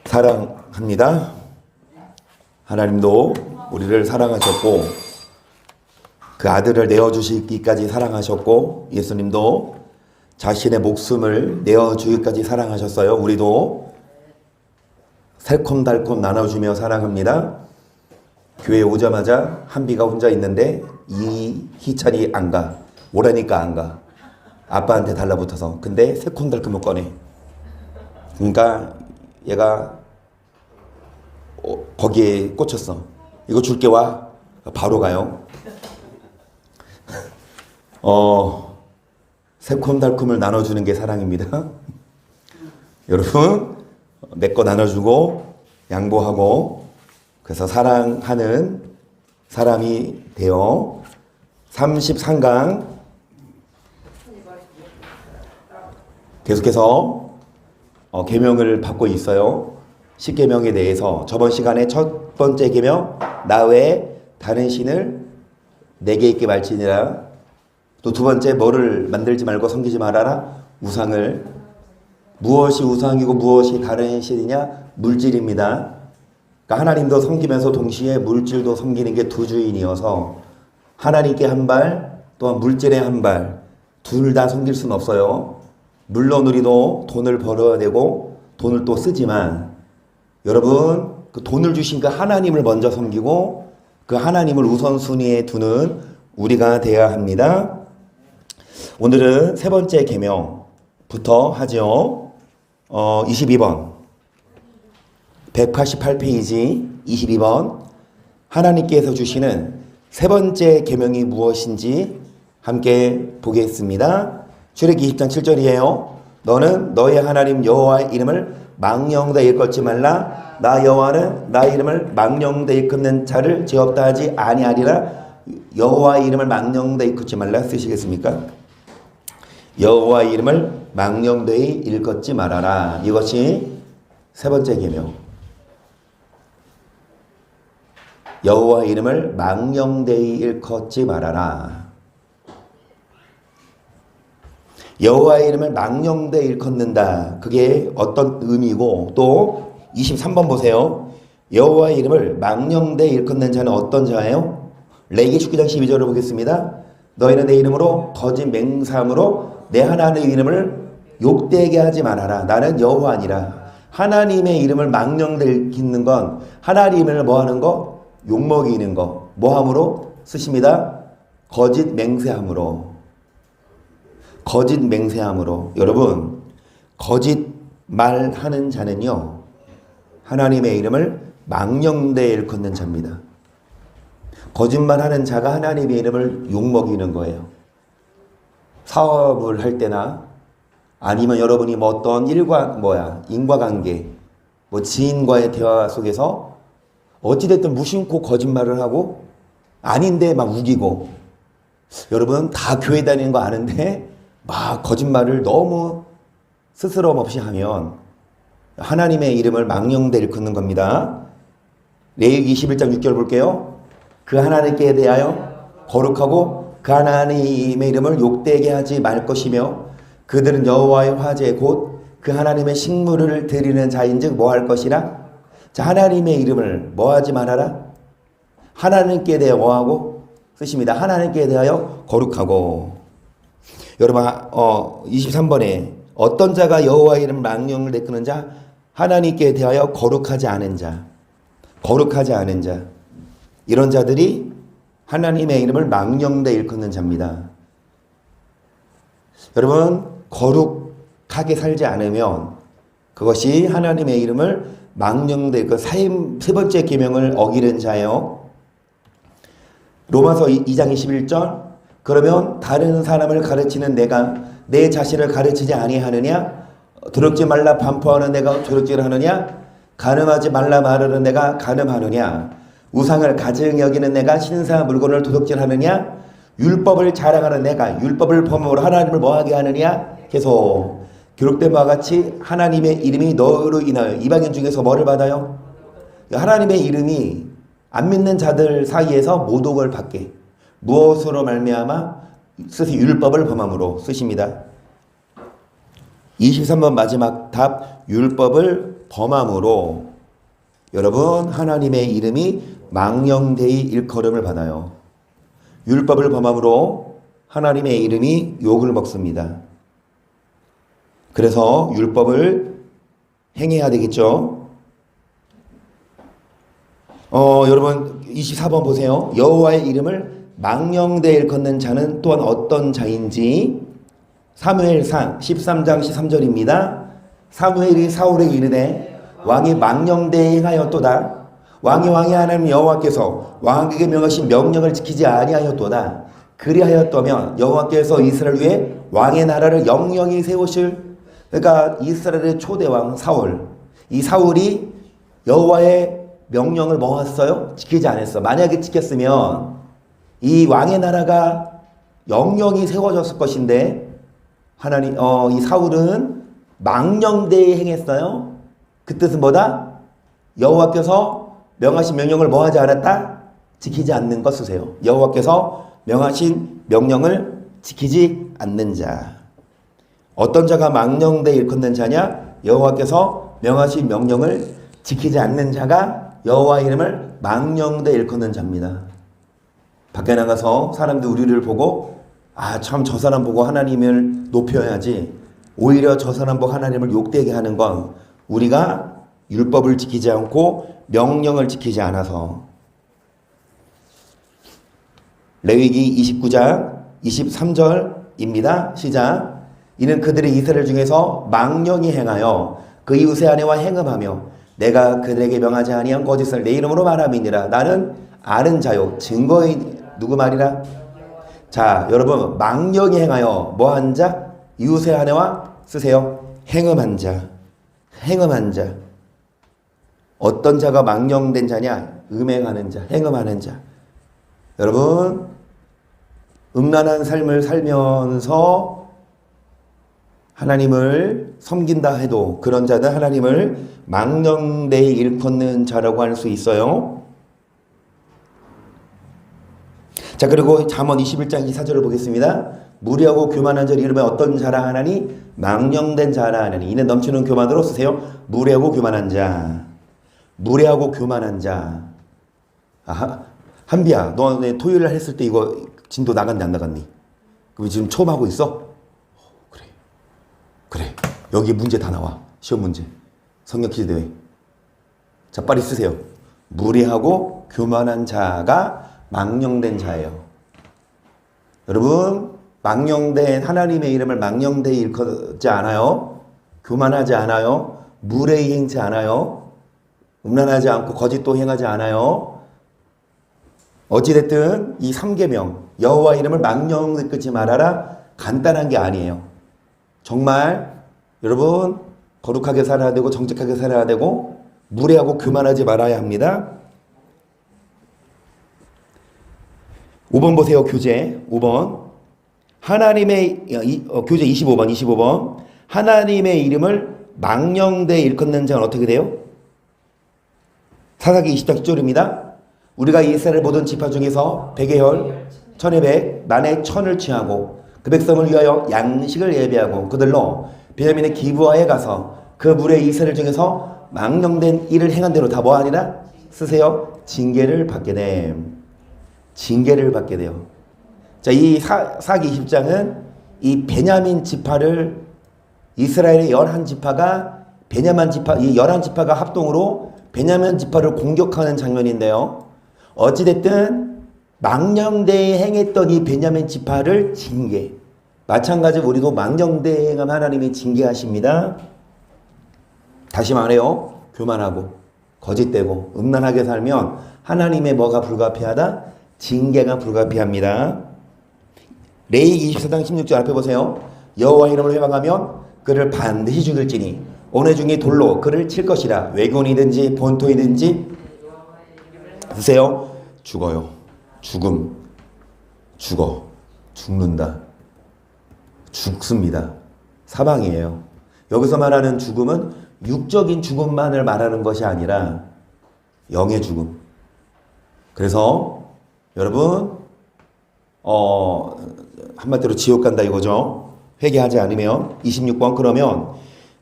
사랑합니다. 하나님도 우리를 사랑하셨고 그 아들을 내어주시기까지 사랑하셨고 예수님도 자신의 목숨을 내어주기까지 사랑하셨어요. 우리도 새콤달콤 나눠주며 사랑합니다. 교회에 오자마자 한비가 혼자 있는데 이 희찬이 안 가. 오라니까 안 가. 아빠한테 달라붙어서. 근데 새콤달콤을 꺼내. 그러니까 얘가 거기에 꽂혔어. 이거 줄게 와. 바로 가요. 새콤달콤을 나눠주는 게 사랑입니다. 여러분 내 거 나눠주고 양보하고 그래서 사랑하는 사람이 되어 33강 계속해서 계명을 받고 있어요. 10계명에 대해서 저번 시간에 첫 번째 계명 나 외에 다른 신을 내게 있게 말지니라. 또 두 번째 뭐를 만들지 말고 섬기지 말아라. 우상을. 무엇이 우상이고 무엇이 다른 신이냐? 물질입니다. 그러니까 하나님도 섬기면서 동시에 물질도 섬기는 게 두 주인이어서 하나님께 한 발 또한 물질에 한 발 둘 다 섬길 수는 없어요. 물론 우리도 돈을 벌어야 되고 돈을 또 쓰지만 여러분 그 돈을 주신 그 하나님을 먼저 섬기고 그 하나님을 우선순위에 두는 우리가 되어야 합니다. 오늘은 세 번째 계명부터 하죠. 22번 188페이지 22번 하나님께서 주시는 세 번째 계명이 무엇인지 함께 보겠습니다. 출애기 20장 7절이에요. 너는 너의 하나님 여호와의 이름을 망령되이 일컫지 말라. 나 여호와는 나의 이름을 망령되이 일컫는 자를 죄 없다 하지 아니하리라. 여호와의 이름을 망령되이 일컫지 말라. 쓰시겠습니까? 여호와의 이름을 망령되이 일컫지 말아라. 이것이 세 번째 계명. 여호와의 이름을 망령되이 일컫지 말아라. 여호와의 이름을 망령되이 일컫는다. 그게 어떤 의미고 또 23번 보세요. 여호와의 이름을 망령되이 일컫는 자는 어떤 자예요? 레위기 19장 12절을 보겠습니다. 너희는 내 이름으로 거짓 맹세함으로 내 하나님의 이름을 욕되게 하지 말아라. 나는 여호와니라. 하나님의 이름을 망령되이 일컫는 건 하나님을 뭐하는 거? 욕먹이는 거. 뭐함으로? 쓰십니다. 거짓 맹세함으로. 거짓 맹세함으로. 여러분 거짓 말하는 자는요 하나님의 이름을 망령되이 일컫는 자입니다. 거짓말하는 자가 하나님의 이름을 욕먹이는 거예요. 사업을 할 때나 아니면 여러분이 뭐 어떤 인과관계 뭐 지인과의 대화 속에서 어찌됐든 무심코 거짓말을 하고 아닌데 막 우기고 여러분 다 교회 다니는 거 아는데 막 거짓말을 너무 스스럼 없이 하면 하나님의 이름을 망령되이 일컫는 겁니다. 레위기 21장 6절 볼게요. 그 하나님께 대하여 거룩하고 그 하나님의 이름을 욕되게 하지 말 것이며 그들은 여호와의 화제 곧 그 하나님의 식물을 드리는 자인즉 뭐 할 것이라. 자, 하나님의 이름을 뭐 하지 말아라. 하나님께 대하여 뭐하고 쓰십니다. 하나님께 대하여 거룩하고. 여러분 23번에 어떤 자가 여호와의 이름 망령을 내끄는 자? 하나님께 대하여 거룩하지 않은 자. 거룩하지 않은 자. 이런 자들이 하나님의 이름을 망령되이 일컫는 자입니다. 여러분 거룩하게 살지 않으면 그것이 하나님의 이름을 망령되이 세 번째 계명을 어기는 자예요. 로마서 2장 21절 그러면 다른 사람을 가르치는 내가 내 자신을 가르치지 아니하느냐? 도둑질 말라 반포하는 내가 도둑질을 하느냐? 간음하지 말라 말하는 내가 간음하느냐? 우상을 가증 여기는 내가 신사 물건을 도둑질하느냐? 율법을 자랑하는 내가 율법을 범함으로 하나님을 뭐하게 하느냐? 계속 기록된 바와 같이 하나님의 이름이 너로 인하여 이방인 중에서 뭐를 받아요? 하나님의 이름이 안 믿는 자들 사이에서 모독을 받게. 무엇으로 말미암아? 쓰시 율법을 범함으로 쓰십니다. 23번 마지막 답, 율법을 범함으로 여러분 하나님의 이름이 망령되이 일컬음을 받아요. 율법을 범함으로 하나님의 이름이 욕을 먹습니다. 그래서 율법을 행해야 되겠죠. 여러분 24번 보세요. 여호와의 이름을 망령되이 일컫는 자는 또한 어떤 자인지 사무엘상 13장 13절입니다. 사무엘이 사울에게 이르되 왕이 망령되이 행하였도다. 왕이 하나님 여호와께서 왕에게 명하신 명령을 지키지 아니하였도다. 그리하였다면 여호와께서 이스라엘 위에 왕의 나라를 영영히 세우실, 그러니까 이스라엘의 초대왕 사울, 이 사울이 여호와의 명령을 뭐 했어요? 지키지 않았어. 만약에 지켰으면 이 왕의 나라가 영영히 세워졌을 것인데 이 사울은 망령되이 행했어요. 그 뜻은 뭐다? 여호와께서 명하신 명령을 뭐 하지 않았다? 지키지 않는 것 쓰세요. 여호와께서 명하신 명령을 지키지 않는 자. 어떤 자가 망령되이 일컫는 자냐? 여호와께서 명하신 명령을 지키지 않는 자가 여호와 이름을 망령되이 일컫는 자입니다. 밖에 나가서 사람들 우리를 보고 참 저 사람 보고 하나님을 높여야지, 오히려 저 사람 보고 하나님을 욕되게 하는 건 우리가 율법을 지키지 않고 명령을 지키지 않아서. 레위기 29장 23절입니다. 시작. 이는 그들이 이스라엘 중에서 망령히 행하여 그 이웃의 아내와 행음하며 내가 그들에게 명하지 아니한 거짓을 내 이름으로 말함이니라. 나는 아는 자요 증거인 누구 말이라? 자, 여러분 망령히 행하여 뭐한 자? 이웃의 아내와 쓰세요. 행음한 자. 행음한 자. 어떤 자가 망령된 자냐? 음행하는 자, 행음하는 자. 여러분 음란한 삶을 살면서 하나님을 섬긴다 해도 그런 자는 하나님을 망령되이 일컫는 자라고 할 수 있어요. 자, 그리고 잠언 21장 24절을 보겠습니다. 무리하고 교만한 자를 이름에 어떤 자라 하나니? 망령된 자라 하나니. 이는 넘치는 교만으로 쓰세요. 무리하고 교만한 자. 무례하고 교만한 자. 한비야, 너 토요일 했을 때 이거 진도 나갔니 안 나갔니? 그럼 지금 처음 하고 있어? 그래. 여기 문제 다 나와. 시험 문제. 성경 퀴즈 대회. 자, 빨리 쓰세요. 무례하고 교만한 자가 망령된 자예요. 여러분 망령된 하나님의 이름을 망령되이 일컫지 않아요. 교만하지 않아요. 무례히 행치 않아요. 음란하지 않고 거짓도 행하지 않아요. 어찌됐든 이 3계명 여호와 이름을 망령되이 일컫지 말아라 간단한 게 아니에요. 정말 여러분 거룩하게 살아야 되고 정직하게 살아야 되고 무례하고 교만하지 말아야 합니다. 5번 보세요. 교재 5번 하나님의 교재 25번 하나님의 이름을 망령되이 일컫는 자는 어떻게 돼요? 사사기 20장 10절입니다. 우리가 이스라엘 모든 지파 중에서 백의 혈, 천의 백, 만의 천을 취하고 그 백성을 위하여 양식을 예비하고 그들로 베냐민의 기브아에 가서 그 무리의 이스라엘 중에서 망령된 일을 행한 대로 다 뭐하니라? 쓰세요. 징계를 받게 됨. 징계를 받게 돼요. 자, 이 사기 20장은 이 베냐민 지파를 이스라엘의 11지파가 베냐민 지파, 이 11지파가 합동으로 베냐민 지파를 공격하는 장면인데요. 어찌됐든 망령되이 행했던 이 베냐민 지파를 징계. 마찬가지로 우리도 망령되이 행하면 하나님이 징계하십니다. 다시 말해요. 교만하고 거짓되고 음란하게 살면 하나님의 뭐가 불가피하다? 징계가 불가피합니다. 레위기 24장 16절 앞에 보세요. 여호와 이름을 회방하면 그를 반드시 죽일지니 오늘 중에 돌로 그를 칠 것이라. 외군이든지 본토이든지 보세요. 죽어요. 죽는다. 죽습니다. 사망이에요. 여기서 말하는 죽음은 육적인 죽음만을 말하는 것이 아니라 영의 죽음. 그래서 여러분 한마디로 지옥 간다 이거죠. 회개하지 않으면 26번 그러면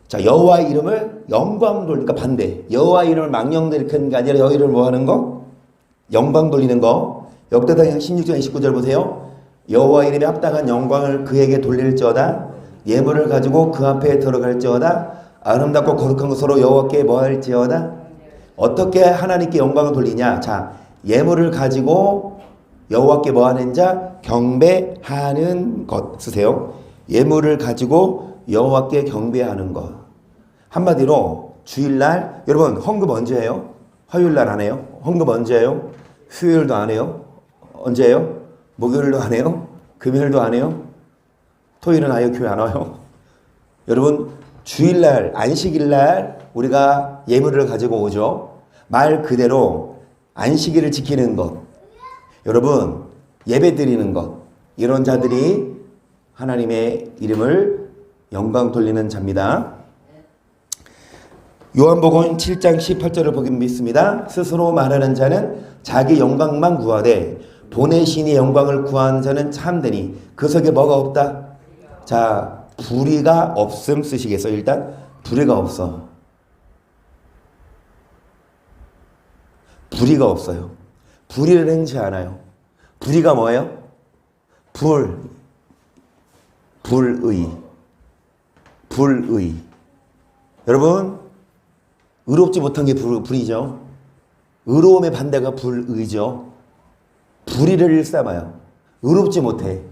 자 여호와의 이름을 영광 돌리니까 반대 여호와의 이름을 망령되리는 게 아니라 여호와의 이름을 뭐 하는 거? 영광 돌리는 거. 역대상 16장 29절 보세요. 여호와의 이름에 합당한 영광을 그에게 돌릴지어다 예물을 가지고 그 앞에 들어갈지어다 아름답고 거룩한 것으로 여호와께 뭐 할지어다. 어떻게 하나님께 영광을 돌리냐. 자 예물을 가지고 여호와께 뭐 하는 자? 경배하는 것 쓰세요. 예물을 가지고 여호와께 경배하는 것. 한마디로 주일날 여러분 헌금 언제 해요? 화요일날 안 해요? 헌금 언제 해요? 수요일도 안 해요? 언제 해요? 목요일도 안 해요? 금요일도 안 해요? 토요일은 아예 교회 안 와요? 여러분 주일날 안식일날 우리가 예물을 가지고 오죠. 말 그대로 안식일을 지키는 것. 여러분 예배 드리는 것. 이런 자들이 하나님의 이름을 영광 돌리는 자입니다. 요한복음 7장 18절을 보겠습니다. 스스로 말하는 자는 자기 영광만 구하되 보내신 이의 영광을 구하는 자는 참되니 그 속에 뭐가 없다? 자 불의가 없음 쓰시겠어요? 일단 불의가 없어. 불의가 없어요. 불의를 행치 않아요. 불의가 뭐예요? 불의. 여러분 의롭지 못한 게 불의죠. 의로움의 반대가 불의죠. 불의를 일삼아요. 의롭지 못해.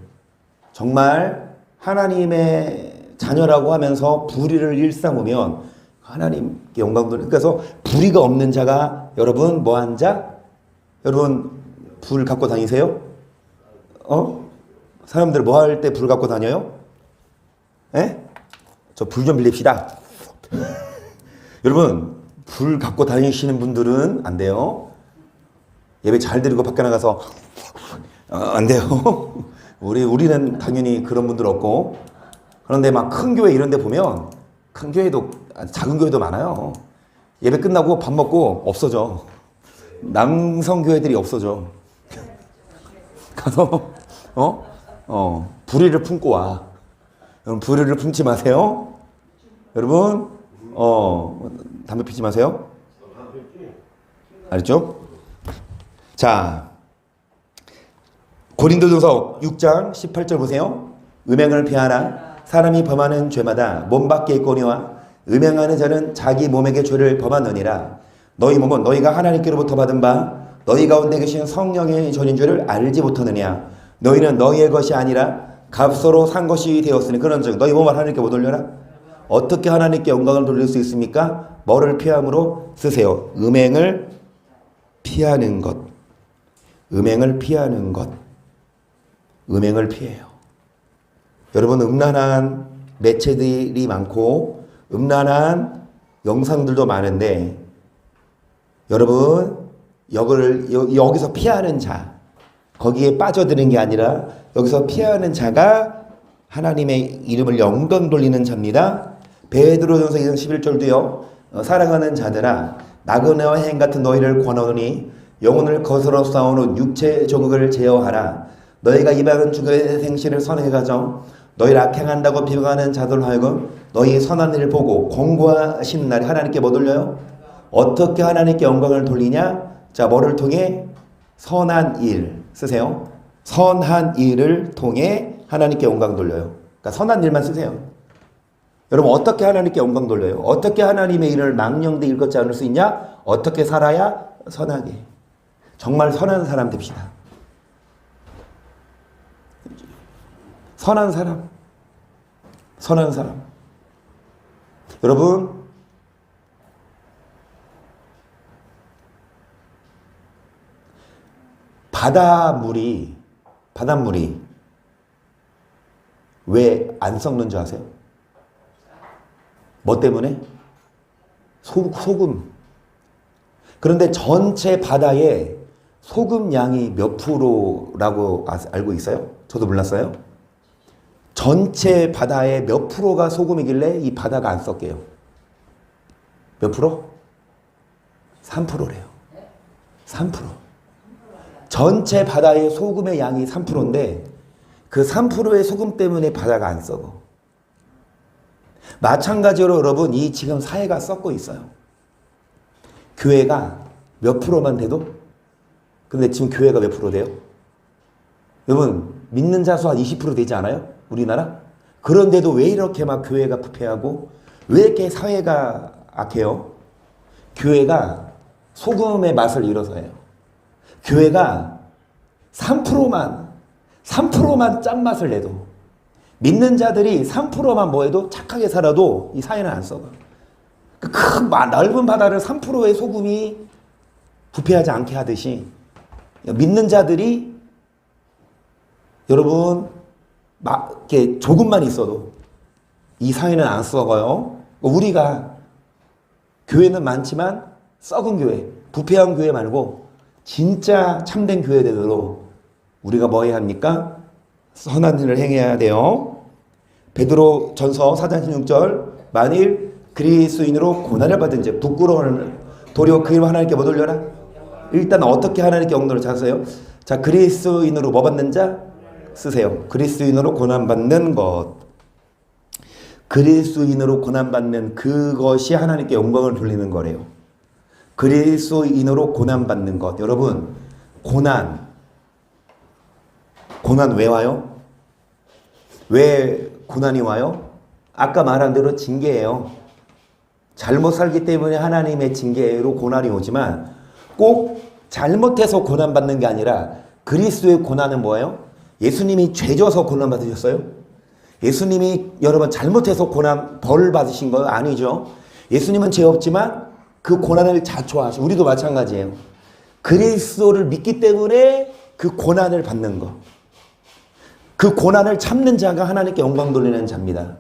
정말 하나님의 자녀라고 하면서 불의를 일삼으면 하나님께 영광을. 그래서 불의가 없는 자가 여러분 뭐한 자? 여러분 불 갖고 다니세요? 사람들 뭐 할 때 불 갖고 다녀요? 예? 저 불 좀 빌립시다. 여러분 불 갖고 다니시는 분들은 안 돼요. 예배 잘 드리고 밖에 나가서 안 돼요. 우리는 당연히 그런 분들 없고. 그런데 막 큰 교회 이런 데 보면 큰 교회도 작은 교회도 많아요. 예배 끝나고 밥 먹고 없어져. 남성 교회들이 없어져. 가서 불의를 품고 와. 여러분 불의를 품지 마세요. 여러분 담배 피지 마세요. 알았죠? 자 고린도전서 6장 18절 보세요. 음행을 피하라. 사람이 범하는 죄마다 몸 밖에 있거니와 음행하는 자는 자기 몸에게 죄를 범하느니라. 너희 몸은 너희가 하나님께로부터 받은 바 너희 가운데 계신 성령의 전인 줄을 알지 못하느냐. 너희는 너희의 것이 아니라 값으로 산 것이 되었으니 그런즉 너희 몸을 하나님께 못 돌려라. 어떻게 하나님께 영광을 돌릴 수 있습니까? 뭐를 피함으로 쓰세요. 음행을 피하는 것. 음행을 피하는 것. 음행을 피해요. 여러분 음란한 매체들이 많고 음란한 영상들도 많은데 여러분 여기서 피하는 자 거기에 빠져드는 게 아니라 여기서 피하는 자가 하나님의 이름을 영광 돌리는 자입니다. 베드로전서 2장 11절도요. 사랑하는 자들아 나그네와 행 같은 너희를 권하노니 영혼을 거스러 싸우는 육체 종국을 제어하라. 너희가 이방은 주의 생시를 선하게 가져 너희를 악행한다고 비방하는 자들로 하여금 너희 선한 일을 보고 공고하신 날에 하나님께 뭐 돌려요? 어떻게 하나님께 영광을 돌리냐? 자 뭐를 통해? 선한 일 쓰세요. 선한 일을 통해 하나님께 영광 돌려요. 그러니까 선한 일만 쓰세요. 여러분 어떻게 하나님께 영광 돌려요? 어떻게 하나님의 일을 망령되 일컫지 않을 수 있냐? 어떻게 살아야 선하게. 정말 선한 사람 됩시다. 선한 사람. 선한 사람. 여러분 바닷물이 왜 안 썩는 줄 아세요? 뭐 때문에? 소금. 그런데 전체 바다에 소금 양이 몇 프로라고 알고 있어요? 저도 몰랐어요. 전체 바다의 몇 프로가 소금이길래 이 바다가 안 썩게요? 몇 프로? 3%래요. 3%. 전체 바다의 소금의 양이 3%인데 그 3%의 소금 때문에 바다가 안 썩어. 마찬가지로 여러분 이 지금 사회가 썩고 있어요. 교회가 몇 프로만 돼도 근데 지금 교회가 몇 프로 돼요? 여러분 믿는 자수 한 20% 되지 않아요? 우리나라? 그런데도 왜 이렇게 막 교회가 부패하고 왜 이렇게 사회가 악해요? 교회가 소금의 맛을 잃어서예요. 교회가 3%만 짠맛을 내도 믿는 자들이 3%만 뭐해도 착하게 살아도 이 사회는 안 썩어. 큰 넓은 바다를 3%의 소금이 부패하지 않게 하듯이 믿는 자들이 여러분 이렇게 조금만 있어도 이 사회는 안 썩어요. 우리가 교회는 많지만 썩은 교회, 부패한 교회 말고 진짜 참된 교회 되도록 우리가 뭐 해야 합니까? 선한 일을 행해야 돼요. 베드로 전서 4장 16절 만일 그리스도인으로 고난을 받은 즉 부끄러워하는 도리어 그 이름 하나님께 못 올려라. 일단 어떻게 하나님께 영광을 찾으세요? 자, 그리스도인으로 뭐 받는 자? 쓰세요. 그리스도인으로 고난받는 것. 그리스도인으로 고난받는 그것이 하나님께 영광을 돌리는 거래요. 그리스도인으로 고난받는 것. 여러분 고난 왜 와요? 왜 고난이 와요? 아까 말한 대로 징계예요. 잘못 살기 때문에 하나님의 징계로 고난이 오지만 꼭 잘못해서 고난받는 게 아니라 그리스도의 고난은 뭐예요? 예수님이 죄져서 고난 받으셨어요? 예수님이 여러분 잘못해서 벌 받으신 거 아니죠? 예수님은 죄 없지만 그 고난을 자초하시고 우리도 마찬가지예요. 그리스도를 믿기 때문에 그 고난을 받는 거. 그 고난을 참는 자가 하나님께 영광 돌리는 자입니다.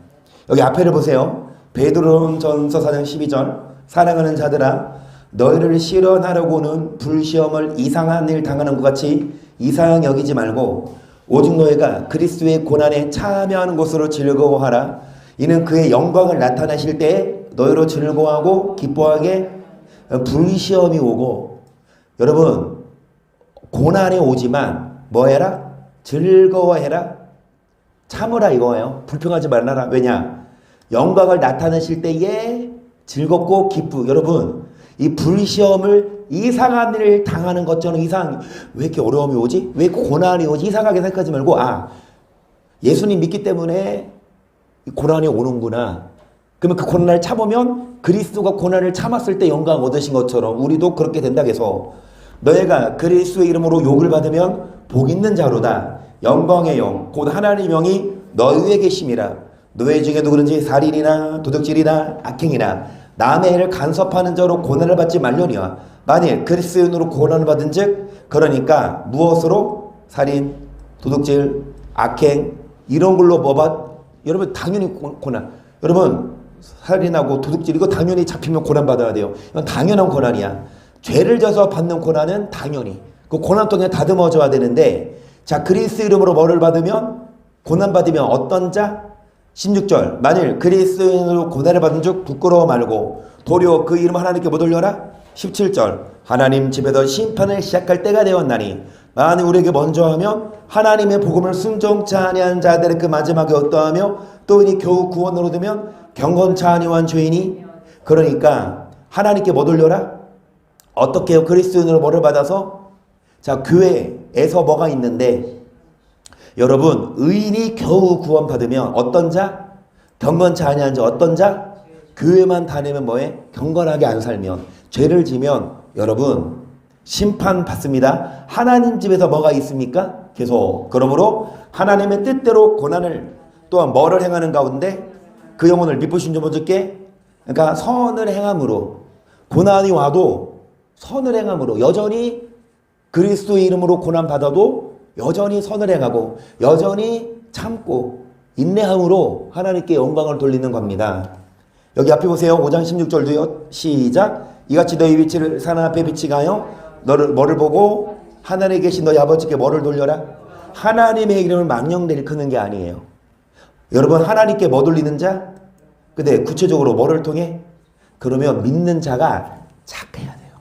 여기 앞에를 보세요. 베드로전서 4장 12절 사랑하는 자들아 너희를 시련하려고는 불시험을 이상한 일 당하는 것 같이 이상하게 여기지 말고 오직 너희가 그리스도의 고난에 참여하는 것으로 즐거워하라. 이는 그의 영광을 나타내실 때 너희로 즐거워하고 기뻐하게 불시험이 오고 여러분 고난이 오지만 뭐 해라? 즐거워해라. 참으라 이거예요. 불평하지 말라라. 왜냐? 영광을 나타내실 때에 즐겁고 기쁘. 여러분 이 불시험을 이상한 일을 당하는 것처럼 왜 이렇게 어려움이 오지? 왜 고난이 오지? 이상하게 생각하지 말고 예수님 믿기 때문에 고난이 오는구나. 그러면 그 고난을 참으면 그리스도가 고난을 참았을 때 영광 얻으신 것처럼 우리도 그렇게 된다 해서 너희가 그리스도의 이름으로 욕을 받으면 복 있는 자로다. 영광의 영 곧 하나님의 영이 너희 위에 계심이라. 너희 중에도 그런지 살인이나 도둑질이나 악행이나 남의 일을 간섭하는 자로 고난을 받지 말려니와 만일 그리스도인으로 고난을 받은 즉 그러니까 무엇으로? 살인, 도둑질, 악행 이런 걸로 여러분 당연히 고난. 여러분 살인하고 도둑질 이거 당연히 잡히면 고난 받아야 돼요. 이건 당연한 고난이야. 죄를 져서 받는 고난은 당연히 그 고난 통해 다듬어져야 되는데 자 그리스도 이름으로 뭐를 받으면 고난 받으면 어떤 자? 16절 만일 그리스도인으로 고난을 받은 즉 부끄러워 말고 도리어 그 이름 하나님께 못 올려라. 17절 하나님 집에서 심판을 시작할 때가 되었나니 만일 우리에게 먼저 하면 하나님의 복음을 순종치 아니한 자들의 그 마지막에 어떠하며 또 이니 겨우 구원으로 되면 경건치 아니한 죄인이 그러니까 하나님께 못 올려라. 어떻게 해요? 그리스도인으로 뭐를 받아서 자 교회에서 뭐가 있는데 여러분 의인이 겨우 구원받으면 어떤 자? 경건치 아니한 자. 어떤 자? 교회만 다니면 뭐해? 경건하게 안 살면 죄를 지면 여러분 심판받습니다. 하나님 집에서 뭐가 있습니까? 계속 그러므로 하나님의 뜻대로 고난을 또한 뭐를 행하는 가운데 그 영혼을 미쁘신 좀 어저께 그러니까 선을 행함으로 고난이 와도 선을 행함으로 여전히 그리스도의 이름으로 고난받아도 여전히 선을 행하고 여전히 참고 인내함으로 하나님께 영광을 돌리는 겁니다. 여기 앞에 보세요. 5장 16절도요. 시작. 이같이 너희 위치를 사나 앞에 비치가요. 뭐를 보고 하늘에 계신 너희 아버지께 뭐를 돌려라. 하나님의 이름을 망령되이 일컫는 게 아니에요. 여러분 하나님께 뭐 돌리는 자? 근데 구체적으로 뭐를 통해? 그러면 믿는 자가 착해야 돼요.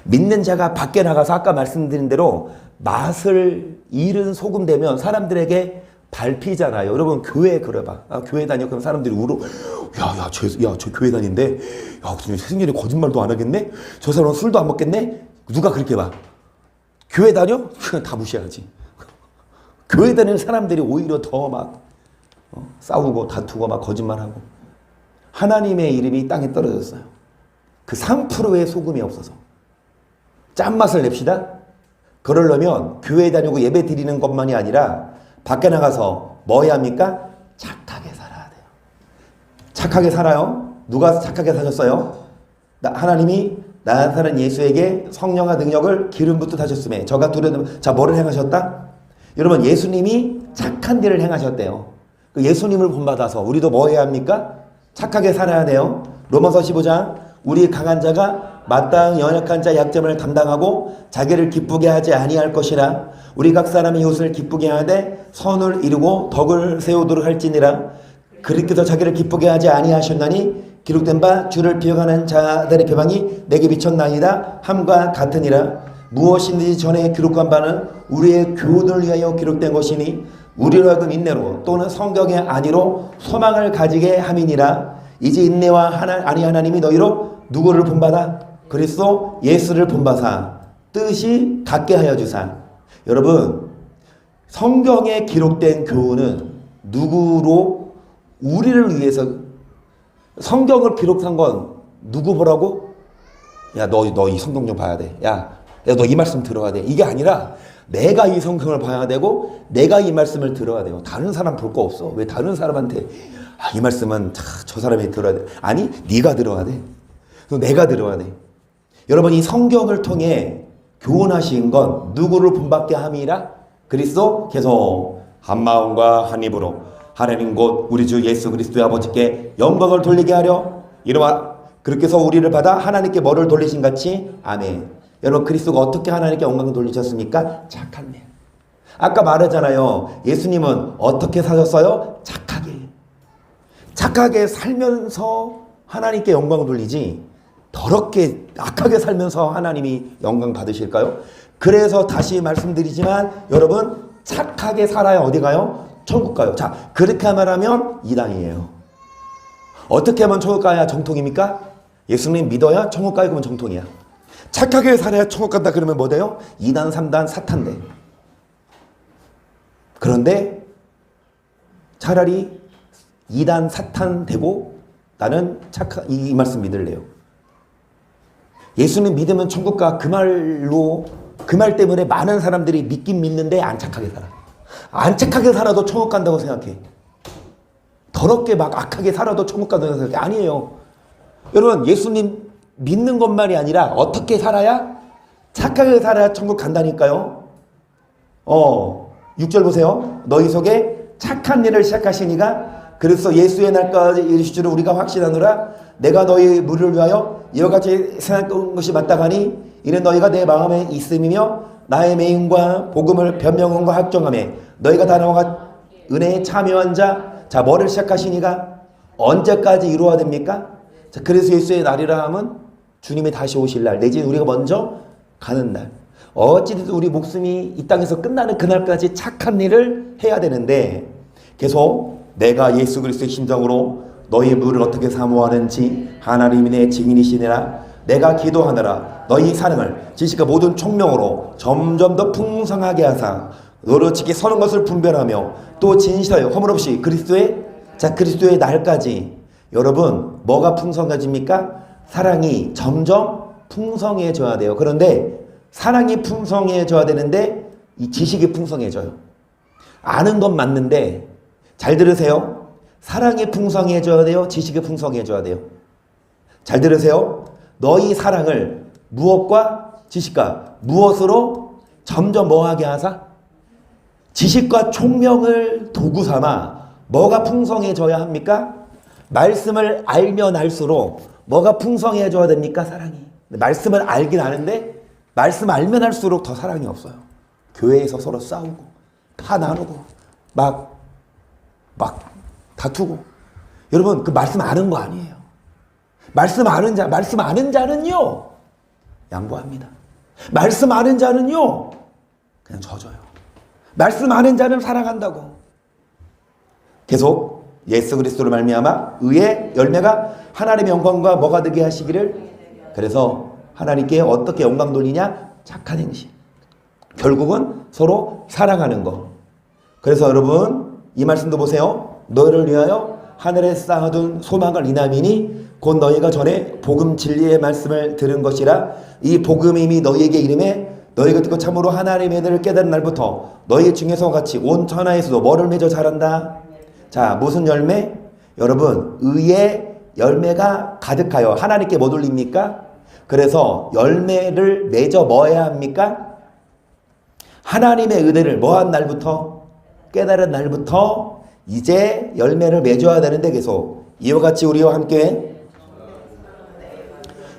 믿는 자가 밖에 나가서 아까 말씀드린 대로 맛을 잃은 소금 되면 사람들에게 밟히잖아요. 여러분 교회 그래봐. 교회 다녀 그럼 사람들이 울어. 저 교회 다닌데 무슨 생일에 거짓말도 안 하겠네? 저 사람은 술도 안 먹겠네? 누가 그렇게 봐? 교회 다녀? 그냥 다 무시하지. 교회 다니는 사람들이 오히려 더 막 싸우고 다투고 막 거짓말하고. 하나님의 이름이 땅에 떨어졌어요. 그 3%의 소금이 없어서. 짠맛을 냅시다. 그러려면 교회 다니고 예배 드리는 것만이 아니라 밖에 나가서 뭐 해야 합니까? 착하게 살아야 돼요. 착하게 살아요. 누가 착하게 사셨어요? 하나님이 나사렛 예수에게 성령과 능력을 기름 붓듯 하셨음에 저가 두려움. 자, 뭐를 행하셨다? 여러분, 예수님이 착한 일을 행하셨대요. 그 예수님을 본받아서 우리도 뭐 해야 합니까? 착하게 살아야 돼요. 로마서 15장 우리 강한 자가 마땅 연약한 자 약점을 담당하고 자기를 기쁘게 하지 아니할 것이라. 우리 각 사람이 이웃을 기쁘게 하되 선을 이루고 덕을 세우도록 할지니라. 그리스도께서 자기를 기쁘게 하지 아니하셨나니 기록된 바 주를 비방하는 자들의 표방이 내게 비쳤나이다 함과 같으니라. 무엇이든지 전에 기록한 바는 우리의 교훈을 위하여 기록된 것이니 우리로 하여금 인내로 또는 성경의 안위로 소망을 가지게 함이니라. 이제 인내와 하나님이 너희로 누구를 본받아? 그리스도 예수를 본받아 뜻이 같게 하여 주사. 여러분, 성경에 기록된 교훈은 누구로? 우리를 위해서. 성경을 기록한 건 누구 보라고? 야, 너 이 성경 좀 봐야 돼. 야, 너 이 말씀 들어야 돼. 이게 아니라 내가 이 성경을 봐야 되고 내가 이 말씀을 들어야 돼요. 다른 사람 볼 거 없어. 왜 다른 사람한테 이 말씀은 저 사람이 들어야 돼. 아니, 네가 들어야 돼. 내가 들어야 돼. 여러분, 이 성경을 통해 교훈하신 건 누구를 본받게 함이라? 그리스도 계속 한 마음과 한 입으로 하나님 곧 우리 주 예수 그리스도의 아버지께 영광을 돌리게 하려 이러한 그렇게 해서 우리를 받아 하나님께 뭐를 돌리신 같이. 아멘. 여러분, 그리스도가 어떻게 하나님께 영광을 돌리셨습니까? 착한 일. 아까 말하잖아요. 예수님은 어떻게 사셨어요? 착하게 살면서 하나님께 영광을 돌리지 더럽게 악하게 살면서 하나님이 영광 받으실까요? 그래서 다시 말씀드리지만 여러분, 착하게 살아야 어디 가요? 천국 가요. 자, 그렇게 말하면 이단이에요. 어떻게 하면 천국 가야 정통입니까? 예수님 믿어야 천국 가야 그러면 정통이야. 착하게 살아야 천국 간다 그러면 뭐 돼요? 2단, 3단, 사탄 돼. 그런데 차라리 2단, 사탄 되고 나는 이 말씀 믿을래요. 예수님 믿으면 천국 가. 그 말 때문에 많은 사람들이 믿긴 믿는데 안 착하게 살아. 안 착하게 살아도 천국 간다고 생각해. 더럽게 막 악하게 살아도 천국 간다고 생각해. 아니에요. 여러분, 예수님 믿는 것만이 아니라 어떻게 살아야? 착하게 살아야 천국 간다니까요. 6절 보세요. 너희 속에 착한 일을 시작하시니가 그래서 예수의 날까지 이르실 줄을 우리가 확신하노라. 내가 너희 무리를 위하여 이와 같이 생각한 것이 마땅하니 이는 너희가 내 마음에 있음이며 나의 메인과 복음을 변명함과 확정함에 너희가 다 나와 은혜에 참여한 자. 자, 뭐를 시작하시니가 언제까지 이루어야 됩니까? 자, 그래서 예수의 날이라 함은 주님이 다시 오실 날, 내지는 우리가 먼저 가는 날. 어찌됐든 우리 목숨이 이 땅에서 끝나는 그날까지 착한 일을 해야 되는데 계속 내가 예수 그리스도의 심정으로 너희 물을 어떻게 사모하는지 하나님이 내 증인이시니라. 내가 기도하느라 너희 사랑을 지식과 모든 총명으로 점점 더 풍성하게 하사 노릇지게 서는 것을 분별하며 또 진실하여 허물 없이 그리스도의 날까지. 여러분, 뭐가 풍성해집니까? 사랑이 점점 풍성해져야 돼요. 그런데 사랑이 풍성해져야 되는데 이 지식이 풍성해져요. 아는 건 맞는데 잘 들으세요. 사랑이 풍성해져야 돼요. 지식이 풍성해져야 돼요. 잘 들으세요. 너희 사랑을 무엇과 지식과 무엇으로 점점 뭐하게 하사? 지식과 총명을 도구 삼아. 뭐가 풍성해져야 합니까? 말씀을 알면 알수록 뭐가 풍성해져야 됩니까? 사랑이. 말씀을 알긴 아는데 말씀 알면 할수록 더 사랑이 없어요. 교회에서 서로 싸우고 다 나누고 막 다투고. 여러분, 그 말씀 아는 거 아니에요. 말씀 아는 자는요 양보합니다. 말씀 아는 자는요 그냥 져줘요. 말씀 아는 자는 사랑한다고. 계속 예수 그리스도로 말미암아 의의 열매가 하나님의 영광과 뭐가 되게 하시기를. 그래서 하나님께 어떻게 영광 돌리냐? 착한 행실. 결국은 서로 사랑하는 거. 그래서 여러분 이 말씀도 보세요. 너희를 위하여 하늘에 쌓아둔 소망을 인함이니 곧 너희가 전에 복음 진리의 말씀을 들은 것이라. 이 복음이 이미 너희에게 이름에 너희가 듣고 참으로 하나님의 은혜를 깨달은 날부터 너희 중에서 같이 온 천하에서도 뭐를 맺어 자란다. 자, 무슨 열매? 여러분 의의 열매가 가득하여 하나님께 뭐 돌립니까? 그래서 열매를 맺어 뭐 해야 합니까? 하나님의 은혜를 뭐 한 날부터? 깨달은 날부터 이제 열매를 맺어야 되는데 계속 이와 같이 우리와 함께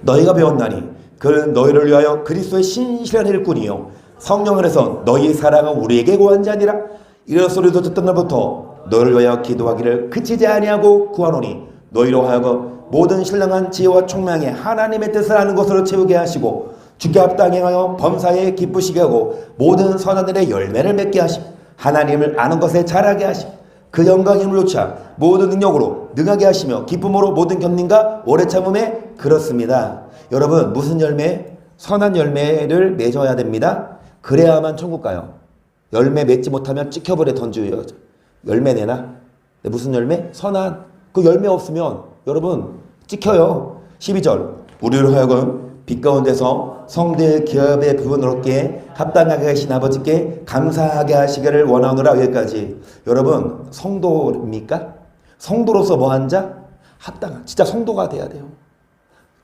너희가 배웠나니 그는 너희를 위하여 그리스도의 신실한 일꾼이요 성령을 해서 너희 사랑은 우리에게 구한 자니라. 이런 소리도 듣던 날부터 너희를 위하여 기도하기를 그치지 아니하고 구하노니 너희로 하여금 모든 신령한 지혜와 총명에 하나님의 뜻을 아는 것으로 채우게 하시고 주께 합당히 행하여 범사에 기쁘시게 하고 모든 선한 일의 열매를 맺게 하시고 하나님을 아는 것에 자라게 하시고 그 영광의 힘을 놓자 모든 능력으로 능하게 하시며 기쁨으로 모든 견림과 오래 참음에 그렇습니다. 여러분 무슨 열매? 선한 열매를 맺어야 됩니다. 그래야만 천국 가요. 열매 맺지 못하면 찍혀버려 던져요. 열매 내나? 무슨 열매? 선한. 그 열매 없으면 여러분 찍혀요. 12절 우리를 하여금 빛 가운데서 성도의 기업의 부분을 얻게 합당하게 하신 아버지께 감사하게 하시기를 원하노라. 여기까지. 여러분 성도입니까? 성도로서 뭐한 자? 합당한. 진짜 성도가 돼야 돼요.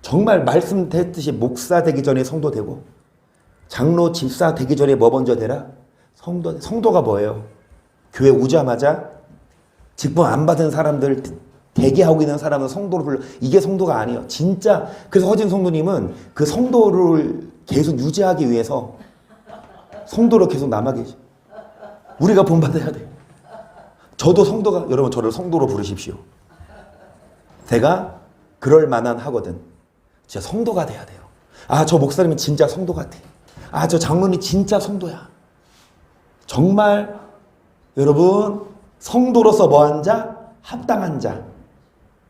정말 말씀드렸듯이 목사 되기 전에 성도 되고 장로 집사 되기 전에 뭐 먼저 되라? 성도가 뭐예요? 교회 오자마자 직분 안 받은 사람들 대기하고 있는 사람은 성도로 불러. 이게 성도가 아니에요. 진짜. 그래서 허진 성도님은 그 성도를 계속 유지하기 위해서 성도로 계속 남아 계시. 우리가 본받아야 돼. 저도 성도가, 여러분 저를 성도로 부르십시오. 제가 그럴 만한 하거든. 진짜 성도가 돼야 돼요. 아, 저 목사님이 진짜 성도 같아. 아, 저 장로님이 진짜 성도야. 정말 여러분 성도로서 뭐한 자? 합당한 자.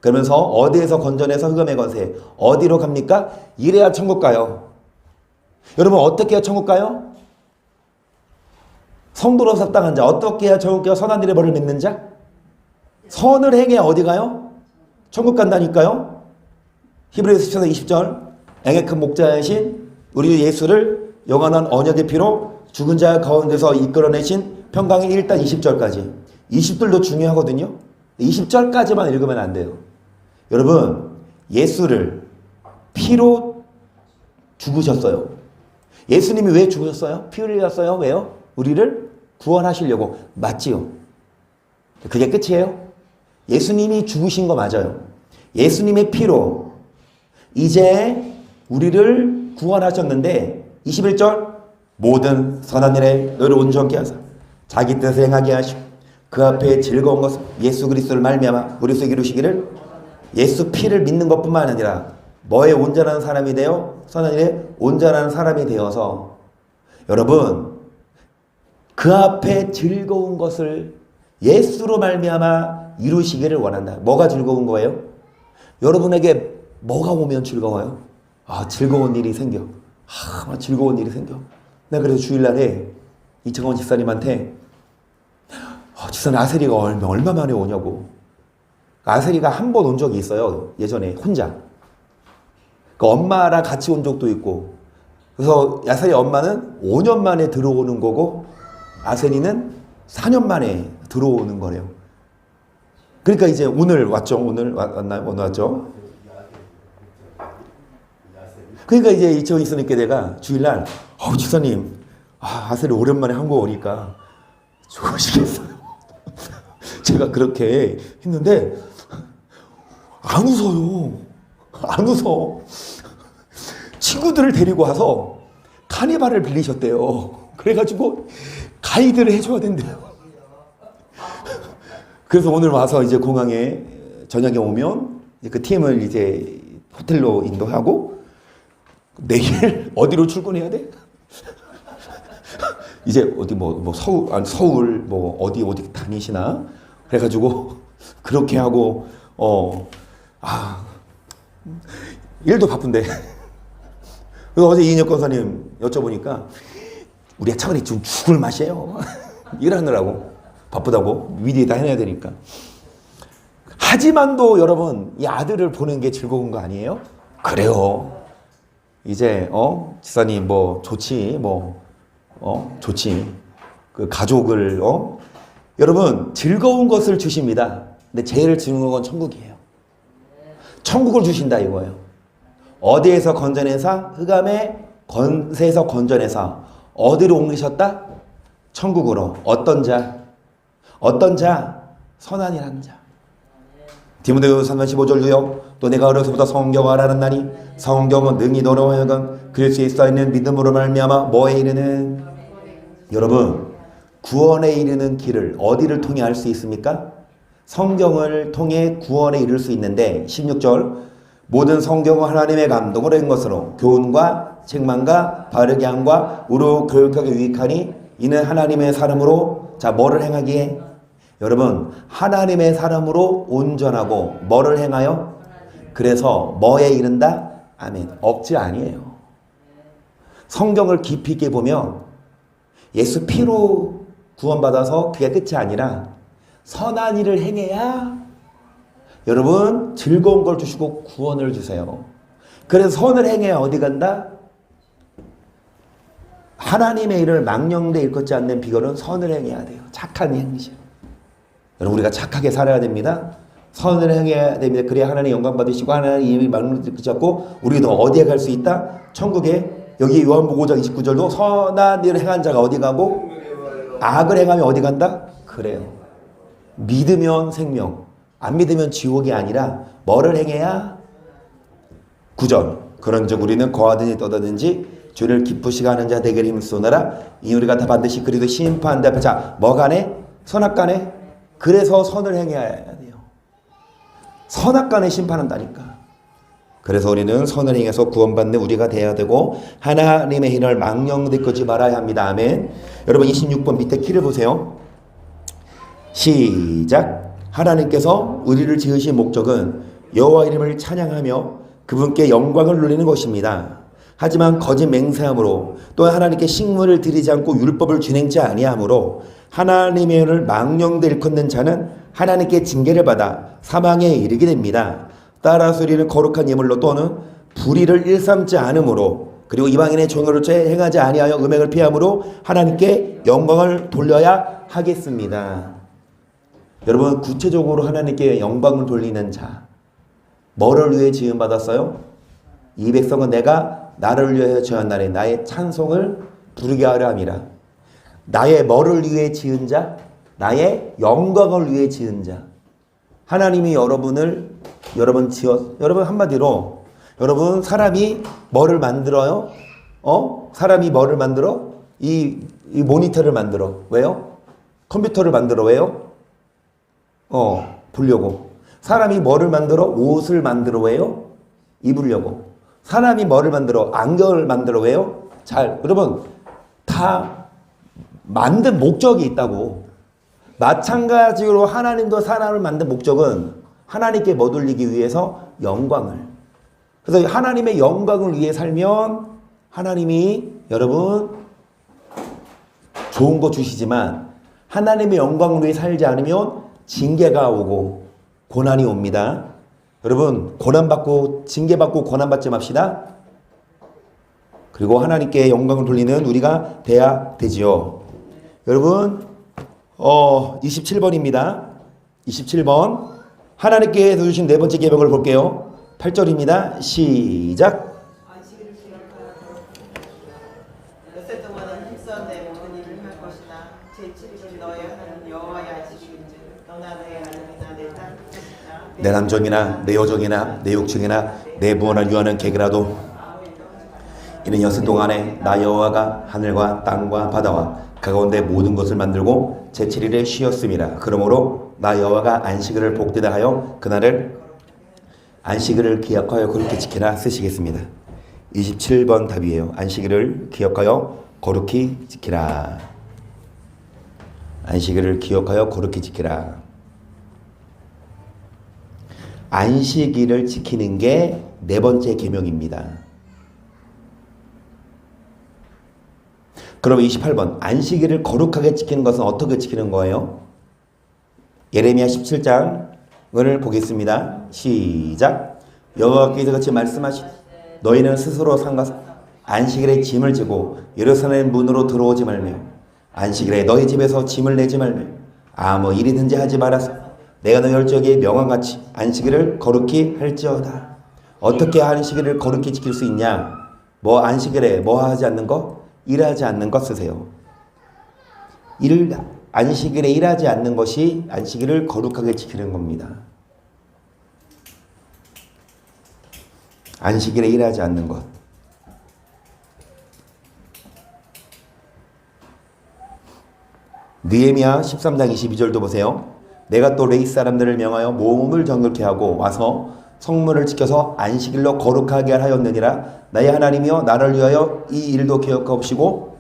그러면서 어디에서 건져내서 흑암의 권세 어디로 갑니까? 이래야 천국 가요. 여러분 어떻게 해야 천국 가요? 성도로서 합당한 자. 어떻게 해야 천국 가요? 선한 일의 벌을 맺는 자. 선을 행해야 어디 가요? 천국 간다니까요. 히브리서 10장 20절 앵의 큰 목자이신 우리 예수를 영원한 언약의 피로 죽은 자 가운데서 이끌어내신 평강의 1단 20절까지. 20절도 중요하거든요. 20절까지만 읽으면 안 돼요. 여러분 예수를 피로 죽으셨어요. 예수님이 왜 죽으셨어요? 피 흘리셨어요? 왜요? 우리를 구원하시려고. 맞지요? 그게 끝이에요? 예수님이 죽으신 거 맞아요. 예수님의 피로 이제 우리를 구원하셨는데 21절 모든 선한 일에 너를 온전케 하사 자기 뜻을 행하게 하시고 그 앞에 즐거운 것은 예수 그리스도를 말미암아 우리에게 이루시기를. 예수 피를 믿는 것뿐만 아니라 뭐에 온전한 사람이 되어 선한 일에 온전한 사람이 되어서 여러분 그 앞에 즐거운 것을 예수로 말미암아 이루시기를 원한다. 뭐가 즐거운 거예요? 여러분에게 뭐가 오면 즐거워요? 아, 즐거운 일이 생겨. 아, 즐거운 일이 생겨. 내가 그래서 주일날에 이창원 집사님한테 집사님 아세리가 얼마 만에 오냐고. 아세리가 한 번 온 적이 있어요. 예전에 혼자. 그 엄마랑 같이 온 적도 있고. 그래서 아세리 엄마는 5년 만에 들어오는 거고 아세리는 4년 만에 들어오는 거래요. 그러니까 이제 오늘 왔죠. 오늘 왔나요? 오늘 왔죠. 그러니까 이제 이창원 집사님께 내가 주일날 집사님 아세리 오랜만에 한국 오니까 좋으시겠어요. 제가 그렇게 했는데 안 웃어요. 안 웃어. 친구들을 데리고 와서 카니발을 빌리셨대요. 그래가지고 가이드를 해줘야 된대요. 그래서 오늘 와서 이제 공항에 저녁에 오면 그 팀을 이제 호텔로 인도하고 내일 어디로 출근해야 돼? 이제 어디 뭐 서울 뭐 어디 다니시나? 그래가지고 그렇게 하고 일도 바쁜데. 그래서 어제 이인혁 권사님 여쭤보니까 우리가 차라리 지금 죽을 맛이에요. 일하느라고 바쁘다고 미리 다 해내야 되니까. 하지만도 여러분 이 아들을 보는 게 즐거운 거 아니에요? 그래요. 이제 지사님 뭐 좋지 좋지. 그 가족을 여러분 즐거운 것을 주십니다. 근데 제일 즐거운 건 천국이에요. 천국을 주신다 이거예요. 어디에서 건져내사? 흑암의 권세에서 건져내사. 어디로 옮기셨다? 천국으로. 어떤 자? 선한이라는 자. 디모데후서 3장 15절도요. 또 내가 어려서부터 성경을 알았나니 성경은 능히 너로 하여금 그리스도에 있는 믿음으로 말미암아 뭐에 이르는, 여러분 구원에 이르는 길을 어디를 통해 알 수 있습니까? 성경을 통해 구원에 이를 수 있는데 16절 모든 성경은 하나님의 감동으로 된 것으로 교훈과 책망과 바르게 함과 우로 교육하게 유익하니 이는 하나님의 사람으로 자 뭐를 행하기에, 여러분 하나님의 사람으로 온전하고 뭐를 행하여? 그래서 뭐에 이른다? 아멘. 억지 아니에요. 성경을 깊이 있게 보면 예수 피로 구원받아서 그게 끝이 아니라 선한 일을 행해야 여러분 즐거운 걸 주시고 구원을 주세요. 그래서 선을 행해야 어디 간다? 하나님의 일을 망령되이 일컫지 않는 비결은 선을 행해야 돼요. 착한 행실. 여러분 우리가 착하게 살아야 됩니다. 선을 행해야 됩니다. 그래야 하나님 영광 받으시고 하나님 이름이 망령되이 일컫지 않고 우리도 어디에 갈 수 있다? 천국에. 여기 요한복음 5장 29절도 선한 일을 행한 자가 어디 가고 악을 행하면 어디 간다? 그래요. 믿으면 생명, 안 믿으면 지옥이 아니라 뭐를 행해야? 9절 그런즉 우리는 거하든지 떠다든지 주를 기쁘시게 하는 자 되기를 힘쓰노라. 이 우리가 다 반드시 그리도 심판대 앞에 자 뭐간에? 선악간에. 그래서 선을 행해야 돼요. 선악간에 심판한다니까. 그래서 우리는 선을 행해서 구원받는 우리가 돼야 되고 하나님의 hin을 망령되이 걷지 말아야 합니다. 아멘. 여러분 26번 밑에 키를 보세요. 시작. 하나님께서 우리를 지으신 목적은 여호와 이름을 찬양하며 그분께 영광을 돌리는 것입니다. 하지만 거짓 맹세함으로 또 하나님께 식물을 드리지 않고 율법을 준행치 아니함으로 하나님의 은혜를 망령되이 일컫는 자는 하나님께 징계를 받아 사망에 이르게 됩니다. 따라서 우리는 거룩한 예물로 또는 불의를 일삼지 않으므로 그리고 이방인의 종교를 행하지 아니하여 음행을 피함으로 하나님께 영광을 돌려야 하겠습니다. 여러분 구체적으로 하나님께 영광을 돌리는 자 뭐를 위해 지음받았어요? 이 백성은 내가 나를 위하여 지었나니 나의 찬송을 부르게 하려 함이라. 나의 뭐를 위해 지은 자? 나의 영광을 위해 지은 자. 하나님이 여러분 한마디로 여러분 사람이 뭐를 만들어요? 사람이 뭐를 만들어? 이 모니터를 만들어. 왜요? 컴퓨터를 만들어. 왜요? 보려고. 사람이 뭐를 만들어? 옷을 만들어. 왜요? 입으려고. 사람이 뭐를 만들어? 안경을 만들어. 왜요? 여러분 다 만든 목적이 있다고. 마찬가지로 하나님도 사람을 만든 목적은 하나님께 뭐 돌리기 위해서? 영광을. 그래서 하나님의 영광을 위해 살면 하나님이 여러분 좋은 거 주시지만 하나님의 영광을 위해 살지 않으면 징계가 오고 고난이 옵니다. 여러분 고난받고 징계받고 고난받지 맙시다. 그리고 하나님께 영광을 돌리는 우리가 돼야 되지요. 여러분 27번입니다. 27번 하나님께서 주신 네 번째 계명을 볼게요. 8절입니다. 시작. 엿새 동안은 힘써 내 모든 일을 할 것이나 제7일은 너의 하나님 여호와의 안식일인즉 너나 내 아들이나 내 딸이나 내 남종이나 내 여종이나 내 육축이나 내 무언을 유하는 개그라도 이는 엿새 동안에 나 여호와가 하늘과 땅과 바다와 그 가운데 모든 것을 만들고 제7일에 쉬었음이라. 그러므로 나 여호와가 안식일을 복되다 하여 그날을 안식일을 기억하여 거룩히 지키라 쓰시겠습니다. 27번 답이에요. 안식일을 기억하여 거룩히 지키라. 안식일을 기억하여 거룩히 지키라. 안식일을 지키는 게 네 번째 계명입니다. 그럼 28번 안식일을 거룩하게 지키는 것은 어떻게 지키는 거예요? 예레미야 17장을 보겠습니다. 시작. 여호와께서 같이 말씀하시되 너희는 스스로 삼가서 안식일에 짐을 지고 예루살렘 문으로 들어오지 말며 안식일에 너희 집에서 짐을 내지 말며 아무 일이든지 하지 말아서 내가 너희 열적에 명함같이 안식일을 거룩히 할지어다. 어떻게 안식일을 거룩히 지킬 수 있냐? 뭐 안식일에 뭐 하지 않는 거? 일하지 않는 것 쓰세요. 안식일에 일하지 않는 것이 안식일을 거룩하게 지키는 겁니다. 안식일에 일하지 않는 것. 느헤미야 13장 22절도 보세요. 내가 또 레위 사람들을 명하여 몸을 정결케 하고 와서 성문을 지켜서 안식일로 거룩하게 하였느니라. 나의 하나님이여 나를 위하여 이 일도 기억하옵시고.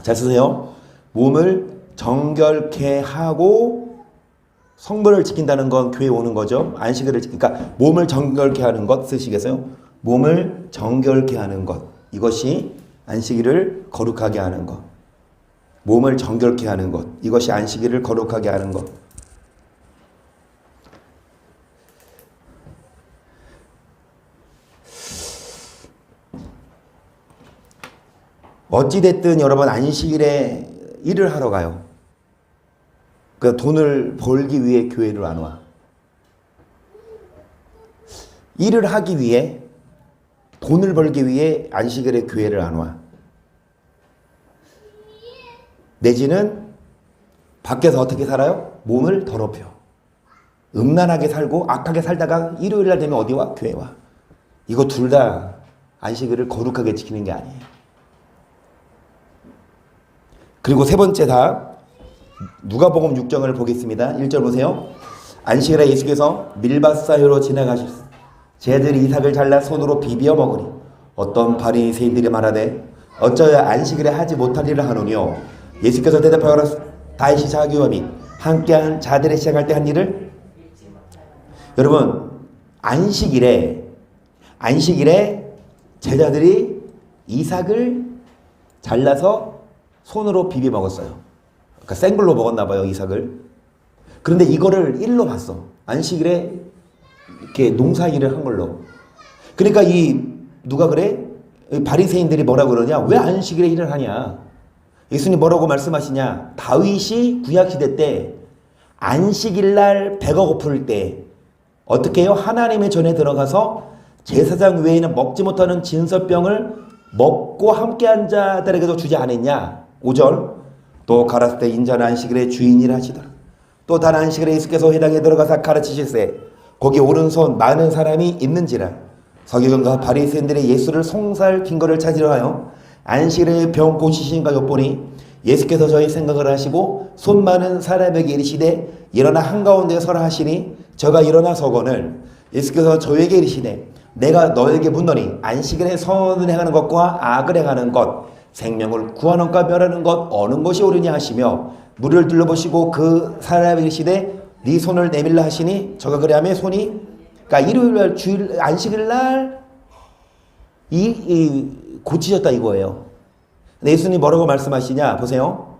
잘 쓰세요. 몸을 정결케 하고 성문을 지킨다는 건 교회에 오는 거죠. 안식일을 그러니까 몸을 정결케 하는 것 쓰시겠어요? 몸을 정결케 하는 것. 이것이 안식일을 거룩하게 하는 것. 몸을 정결케 하는 것. 이것이 안식일을 거룩하게 하는 것. 어찌됐든 여러분 안식일에 일을 하러 가요. 그 돈을 벌기 위해 교회를 안 와. 일을 하기 위해 돈을 벌기 위해 안식일에 교회를 안 와. 내지는 밖에서 어떻게 살아요? 몸을 더럽혀. 음란하게 살고 악하게 살다가 일요일날 되면 어디 와? 교회 와. 이거 둘 다 안식일을 거룩하게 지키는 게 아니에요. 그리고 세 번째 다 누가복음 6장을 보겠습니다. 1절 보세요. 안식일에 예수께서 밀밭 사이로 지나가시사 제자들이 이삭을 잘라 손으로 비벼 먹으니 어떤 바리새인들이 말하되 어쩌야 안식일에 하지 못할 일을 하노니요. 예수께서 대답하여 다윗이 자기와 및 함께한 자들의 시작할 때 한 일을 여러분 안식일에 제자들이 이삭을 잘라서 손으로 비벼 먹었어요. 그러니까 생글로 먹었나 봐요, 이삭을. 그런데 이거를 일로 봤어. 안식일에 이렇게 농사일을 한 걸로. 그러니까 누가 그래? 바리새인들이 뭐라 그러냐? 왜 안식일에 일을 하냐? 예수님 뭐라고 말씀하시냐? 다윗이 구약시대 때 안식일날 배가 고플 때 어떻게 해요? 하나님의 전에 들어가서 제사장 외에는 먹지 못하는 진설병을 먹고 함께한 자들에게도 주지 않았냐? 5절 또 가라스 때 인자는 안식일에 주인이라 하시더라. 또 다른 안식일에 예수께서 회당에 들어가서 가르치실세 거기 오른손 많은 사람이 있는지라. 서기관과 바리새인들이 예수를 송살 빈거를 찾으려 하여 안식일에 병 고치신가 엿보니 예수께서 저희 생각을 하시고 손 많은 사람에게 이르시되 일어나 한가운데 서라 하시니 저가 일어나 서거늘 예수께서 저에게 이르시되 내가 너에게 묻노니 안식일에 선을 행하는 것과 악을 행하는 것 생명을 구하는 것과 멸하는 것 어느 것이 옳으냐 하시며 무리를 둘러보시고 그 사람에게 이르시되 네 손을 내밀라 하시니 저가 그래하며 손이 그러니까 일요일날 주일 안식일날 고치셨다 이거예요. 예수님 뭐라고 말씀하시냐 보세요.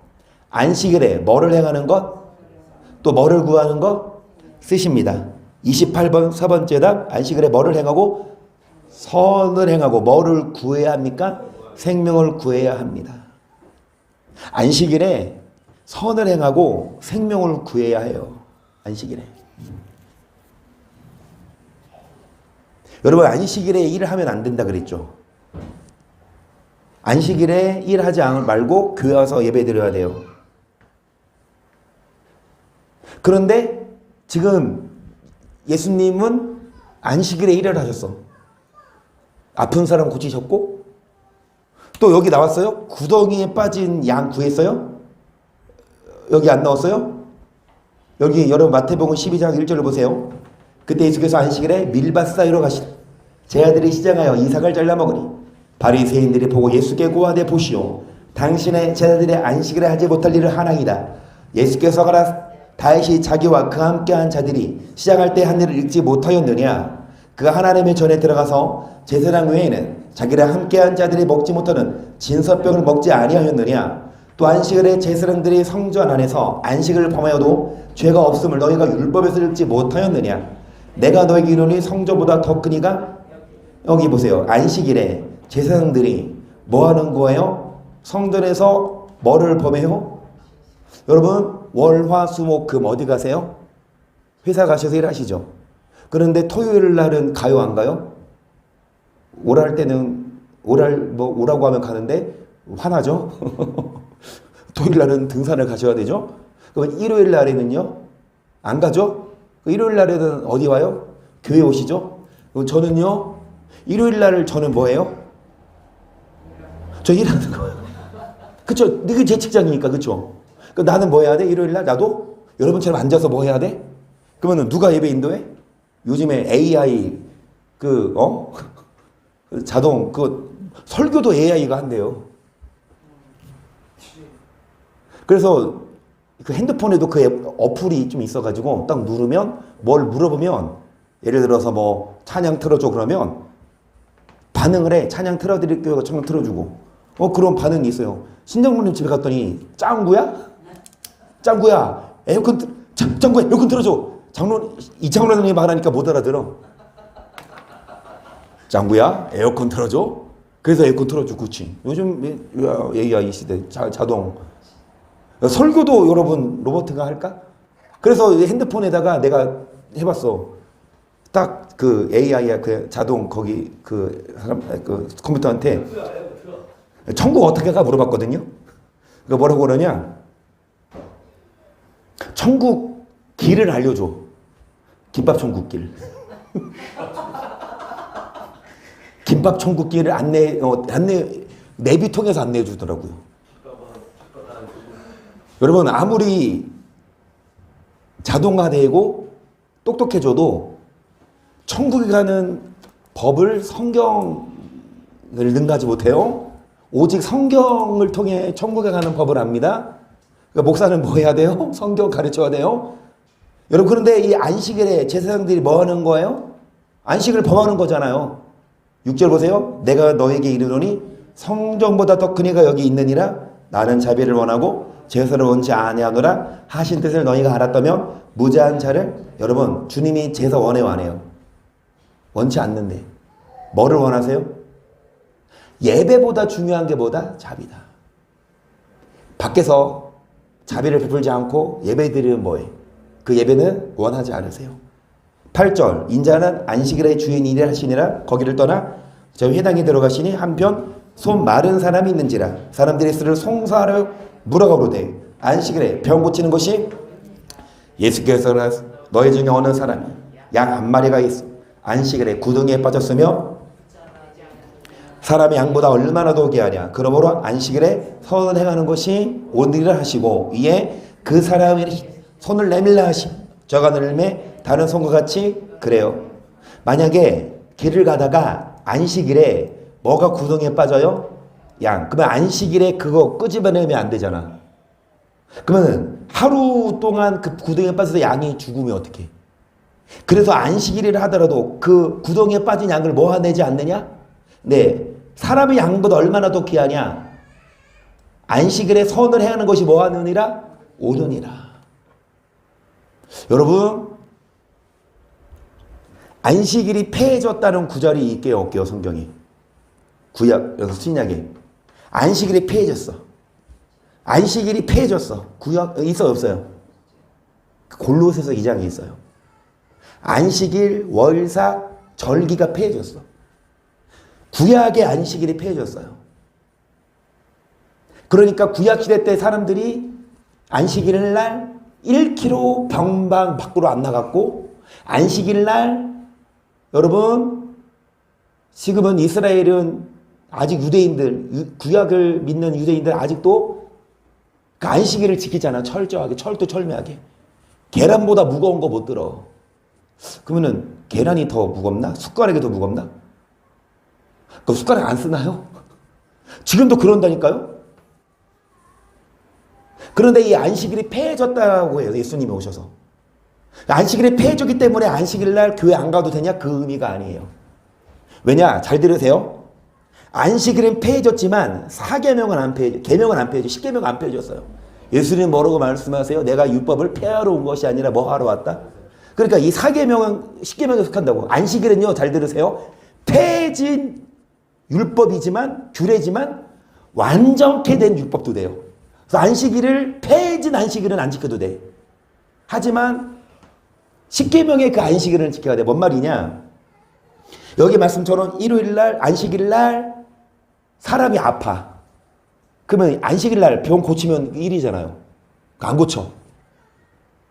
안식일에 뭐를 행하는 것 또 뭐를 구하는 것 쓰십니다. 28번 4번째 답 안식일에 뭐를 행하고 선을 행하고 뭐를 구해야 합니까? 생명을 구해야 합니다. 안식일에 선을 행하고 생명을 구해야 해요. 안식일에. 여러분 안식일에 일을 하면 안 된다 그랬죠. 안식일에 일하지 말고 교회 와서 예배 드려야 돼요. 그런데 지금 예수님은 안식일에 일을 하셨어. 아픈 사람 고치셨고 또 여기 나왔어요? 구덩이에 빠진 양 구했어요? 여기 안 나왔어요? 여기 여러분 마태복음 12장 1절을 보세요. 그때 예수께서 안식일에 밀밭 사이로 가시다. 제 아들이 시장하여 이삭을 잘라 먹으니 바리새인들이 보고 예수께 고하되 보시오 당신의 제자들의 안식일에 하지 못할 일을 하나이다. 예수께서 가라 다윗이 자기와 그 함께한 자들이 시작할 때 하늘을 읽지 못하였느냐? 그가 하나님의 전에 들어가서 제사장 외에는 자기랑 함께한 자들이 먹지 못하는 진설병을 먹지 아니하였느냐? 또 안식일에 제사장들이 성전 안에서 안식을 범하여도 죄가 없음을 너희가 율법에서 읽지 못하였느냐? 내가 너에게 이르노니 성전보다 더 크니가. 여기 보세요. 안식일에 제사장들이 뭐 하는 거예요? 성전에서 뭐를 범해요? 여러분 월, 화, 수, 목, 금 어디 가세요? 회사 가셔서 일하시죠. 그런데 토요일 날은 가요 안 가요? 오랄 때는 오라고 하면 가는데 화나죠? 토요일 날은 등산을 가셔야 되죠? 그럼 일요일 날에는요? 안 가죠? 일요일 날에는 어디 와요? 교회 오시죠? 그럼 저는요? 일요일 날을 저는 뭐예요? 저 일하는 거예요. 그쵸? 이게 제 직장이니까, 그쵸? 나는 뭐 해야 돼? 일요일 날? 나도? 여러분처럼 앉아서 뭐 해야 돼? 그러면 누가 예배 인도해? 요즘에 AI, 자동, 설교도 AI가 한대요. 그래서 그 핸드폰에도 그 어플이 좀 있어가지고 딱 누르면 뭘 물어보면 예를 들어서 뭐 찬양 틀어줘 그러면 반응을 해. 찬양 틀어드릴게요. 찬양 틀어주고. 그런 반응이 있어요. 신정부님 집에 갔더니 짱구야? 짱구야 에어컨 짱구야 에어컨 틀어줘. 이창훈 선생님이 말하니까 못 알아들어. 짱구야 에어컨 틀어줘. 그래서 에어컨 틀어줘. 그치. 요즘 AI 시대 자동. 설교도 여러분 로봇가 할까? 그래서 핸드폰에다가 내가 해봤어. 딱 그 AI야 그 자동 거기 그 사람 그 컴퓨터한테 천국 어떻게 가 물어봤거든요. 그러니까 뭐라고 그러냐? 천국 길을 알려줘. 김밥 천국 길. 김밥 천국 길을 안내 내비 통해서 안내해 주더라고요. 여러분 아무리 자동화되고 똑똑해져도 천국에 가는 법을 성경을 능가하지 못해요. 오직 성경을 통해 천국에 가는 법을 압니다. 그러니까 목사는 뭐 해야 돼요? 성경 가르쳐야 돼요. 여러분 그런데 이 안식일에 제사장들이 뭐 하는 거예요? 안식을 범하는 거잖아요. 6절 보세요. 내가 너에게 이르노니 성전보다 더 큰 이가 여기 있느니라. 나는 자비를 원하고 제사를 원치 아니하노라 하신 뜻을 너희가 알았다면 무죄한 자를. 여러분 주님이 제사 원해요 안 해요? 원치 않는데 뭐를 원하세요? 예배보다 중요한 게 뭐다? 자비다. 밖에서 자비를 베풀지 않고 예배 드리는 뭐예요? 그 예배는 원하지 않으세요. 8절 인자는 안식일의 주인이라 하시니라. 거기를 떠나 저 회당에 들어가시니 한편 손 마른 사람이 있는지라. 사람들이 그를 송사하려 물어가로되 안식일에 병 고치는 것이. 예수께서 너희 중에 어느 사람이 양 한 마리가 있어 안식일에 구덩이에 빠졌으며 사람이 양보다 얼마나 더 귀하냐. 그러므로 안식일에 선을 행하는 것이 오늘이라 하시고 이에 그 사람이 손을 내밀라 하심. 저가 늘매 다른 손과 같이 그래요. 만약에 길을 가다가 안식일에 뭐가 구덩이에 빠져요? 양. 그러면 안식일에 그거 끄집어내면 안 되잖아. 그러면 하루 동안 그 구덩이에 빠져서 양이 죽으면 어떡해? 그래서 안식일이라 하더라도 그 구덩이에 빠진 양을 모아내지 않느냐? 네. 사람의 양보다 얼마나 더 귀하냐? 안식일에 선을 행하는 것이 뭐하느니라? 오느니라. 여러분 안식일이 폐해졌다는 구절이 있게요 없게요? 성경에 구약 여기서 신약에 안식일이 폐해졌어. 안식일이 폐해졌어. 구약 있어요 없어요? 골로새서 2장에 있어요. 안식일, 월사, 절기가 폐해졌어. 구약의 안식일이 폐해졌어요. 그러니까 구약시대 때 사람들이 안식일 날 1km 병방 밖으로 안 나갔고 안식일 날 여러분 지금은 이스라엘은 아직 유대인들 구약을 믿는 유대인들 아직도 그 안식일을 지키잖아. 철저하게 철두철미하게. 계란보다 무거운 거 못 들어. 그러면은 계란이 더 무겁나? 숟가락이 더 무겁나? 그 숟가락 안 쓰나요? 지금도 그런다니까요? 그런데 이 안식일이 폐해졌다고 해요. 예수님이 오셔서. 안식일이 폐해졌기 때문에 안식일 날 교회 안 가도 되냐? 그 의미가 아니에요. 왜냐? 잘 들으세요. 안식일은 폐해졌지만 사계명은 안 폐해져. 계명은 안 폐해져. 십계명은 안 폐해졌어요. 예수님 뭐라고 말씀하세요? 내가 율법을 폐하러 온 것이 아니라 뭐 하러 왔다? 그러니까 이 사계명은 십계명에 속한다고. 안식일은요, 잘 들으세요. 폐해진 율법이지만 규례지만 완전케 된 율법도 돼요. 그래서 안식일을 폐해진 안식일은 안 지켜도 돼. 하지만 십계명의 그 안식일은 지켜야 돼. 뭔 말이냐? 여기 말씀처럼 일요일 날 안식일 날 사람이 아파. 그러면 안식일 날 병 고치면 일이잖아요. 안 고쳐.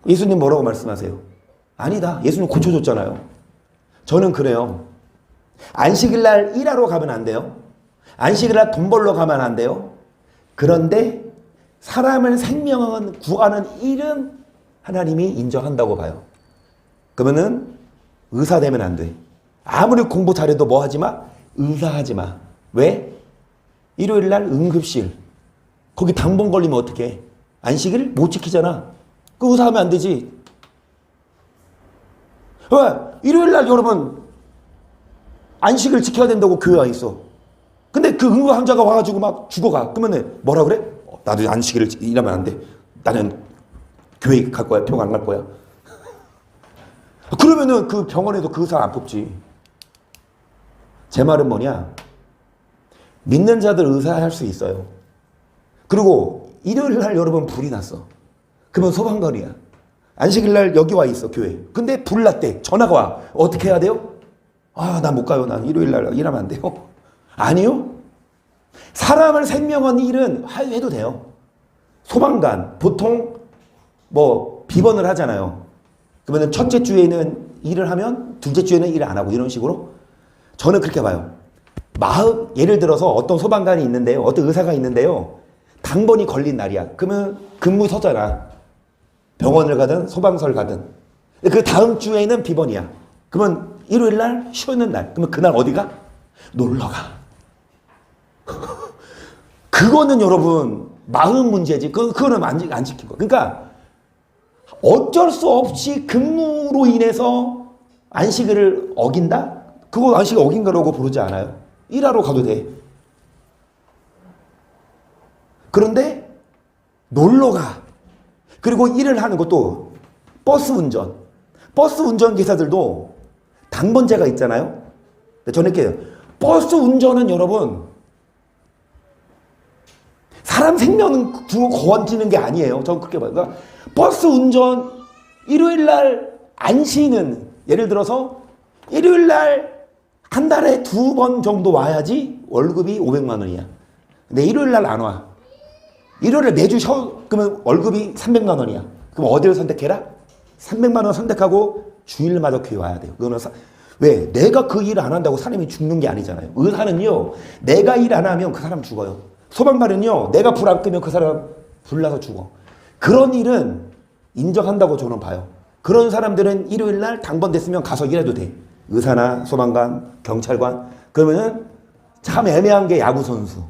예수님 뭐라고 말씀하세요? 아니다. 예수님 고쳐줬잖아요. 저는 그래요. 안식일 날 일하러 가면 안 돼요. 안식일 날 돈 벌러 가면 안 돼요. 그런데 사람을 생명은 구하는 일은 하나님이 인정한다고 봐요. 그러면은 의사 되면 안 돼. 아무리 공부 잘해도 뭐 하지 마? 의사 하지 마. 왜? 일요일 날 응급실. 거기 당번 걸리면 어떡해? 안식일 못 지키잖아. 그 의사 하면 안 되지. 왜? 일요일 날 여러분 안식을 지켜야 된다고 교회 와 있어. 근데 그 응급 환자가 와가지고 막 죽어가. 그러면 뭐라 그래? 나도 안식일을 일하면 안 돼. 나는 교회 갈 거야. 병원 안 갈 거야. 그러면은 그 병원에도 그 의사 안 뽑지. 제 말은 뭐냐? 믿는 자들 의사할 수 있어요. 그리고 일요일 날 여러분 불이 났어. 그러면 소방관이야. 안식일 날 여기 와 있어, 교회. 근데 불 났대. 전화가 와. 어떻게 해야 돼요? 아, 나 못 가요. 난 일요일 날 일하면 안 돼요. 아니요. 사람을 생명한 일은 해도 돼요. 소방관, 보통 뭐 비번을 하잖아요. 그러면 첫째 주에는 일을 하면 둘째 주에는 일을 안 하고 이런 식으로. 저는 그렇게 봐요. 예를 들어서 어떤 소방관이 있는데요. 어떤 의사가 있는데요. 당번이 걸린 날이야. 그러면 근무 서잖아. 병원을 가든 소방서를 가든. 그 다음 주에는 비번이야. 그러면 일요일 날 쉬는 날. 그러면 그날 어디가? 놀러 가. 그거는 여러분 마음 문제지. 그거는 안 지킨 거. 그러니까 어쩔 수 없이 근무로 인해서 안식일을 어긴다? 그거 안식일 어긴 거라고 부르지 않아요. 일하러 가도 돼. 그런데 놀러 가. 그리고 일을 하는 것도 버스 운전. 버스 운전기사들도 당번제가 있잖아요. 저는 이렇게 버스 운전은 여러분 사람 생명 두고 거원지는 게 아니에요. 저는 그렇게 봐요. 그러니까 버스 운전 일요일 날 안 쉬는, 예를 들어서 일요일 날 한 달에 2번 정도 와야지 월급이 500만 원이야. 근데 일요일 날 안 와. 일요일에 매주 그러면 월급이 300만 원이야. 그럼 어디를 선택해라? 300만 원 선택하고 주일마다 교회 와야 돼요. 그거는 왜? 내가 그 일을 안 한다고 사람이 죽는 게 아니잖아요. 의사는요, 내가 일 안 하면 그 사람 죽어요. 소방관은요, 내가 불 안 끄면 그 사람 불 나서 죽어. 그런 일은 인정한다고 저는 봐요. 그런 사람들은 일요일 날 당번됐으면 가서 일해도 돼. 의사나 소방관, 경찰관. 그러면은 참 애매한 게 야구선수.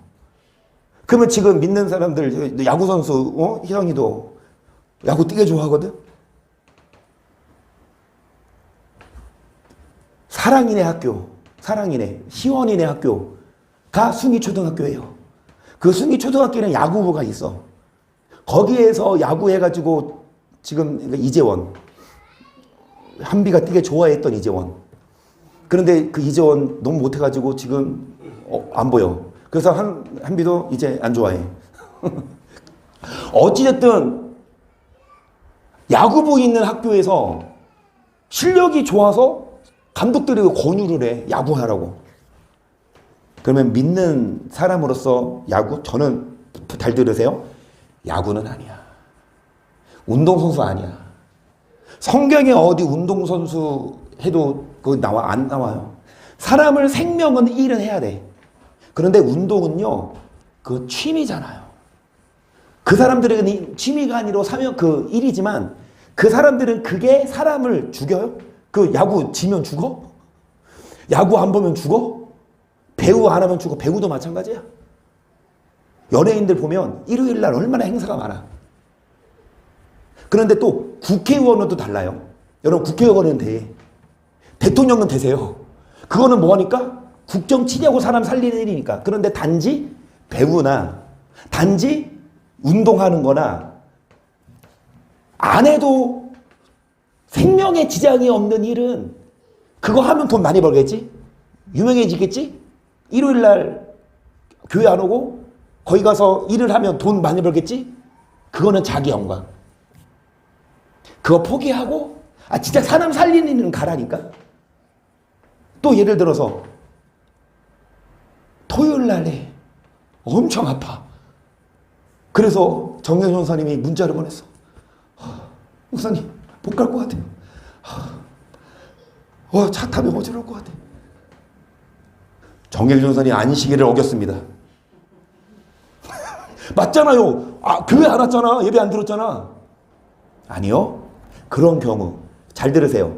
그러면 지금 믿는 사람들, 야구선수, 희성이도 야구 뛰게 좋아하거든? 사랑이네 학교, 사랑이네, 희원이네 학교가 숭이초등학교예요. 그 숭이초등학교는 야구부가 있어. 거기에서 야구해가지고 지금 이재원, 한비가 뛰게 좋아했던 이재원. 그런데 그 이재원 너무 못해가지고 지금 안 보여. 그래서 한비도 이제 안 좋아해. 어찌됐든 야구부 있는 학교에서 실력이 좋아서 감독들이 권유를 해. 야구하라고. 그러면 믿는 사람으로서 야구? 저는 잘 들으세요. 야구는 아니야. 운동선수 아니야. 성경에 어디 운동선수 해도 그거 안 나와요. 사람을 생명은 일은 해야 돼. 그런데 운동은요, 그 취미잖아요. 그 사람들은 취미가 아니라 사명 그 일이지만 그 사람들은 그게 사람을 죽여요? 그 야구 지면 죽어? 야구 안 보면 죽어? 배우 안 하면 죽어? 배우도 마찬가지야. 연예인들 보면 일요일 날 얼마나 행사가 많아. 그런데 또 국회의원은 또 달라요. 여러분 국회의원은 돼. 대통령은 되세요. 그거는 뭐하니까? 국정 치려고 사람 살리는 일이니까. 그런데 단지 배우나 단지 운동하는 거나 안 해도 생명에 지장이 없는 일은 그거 하면 돈 많이 벌겠지? 유명해지겠지? 일요일 날 교회 안 오고 거기 가서 일을 하면 돈 많이 벌겠지? 그거는 자기 영광. 그거 포기하고 진짜 사람 살리는 일은 가라니까. 또 예를 들어서 토요일 날에 엄청 아파. 그래서 정경 전사님이 문자를 보냈어. 목사님 못 갈 것 같아요. 차 타면 어지러울 것 같아. 정경 전사님 안식일을 어겼습니다. 맞잖아요. 교회 안 왔잖아. 예배 안 들었잖아. 아니요. 그런 경우 잘 들으세요.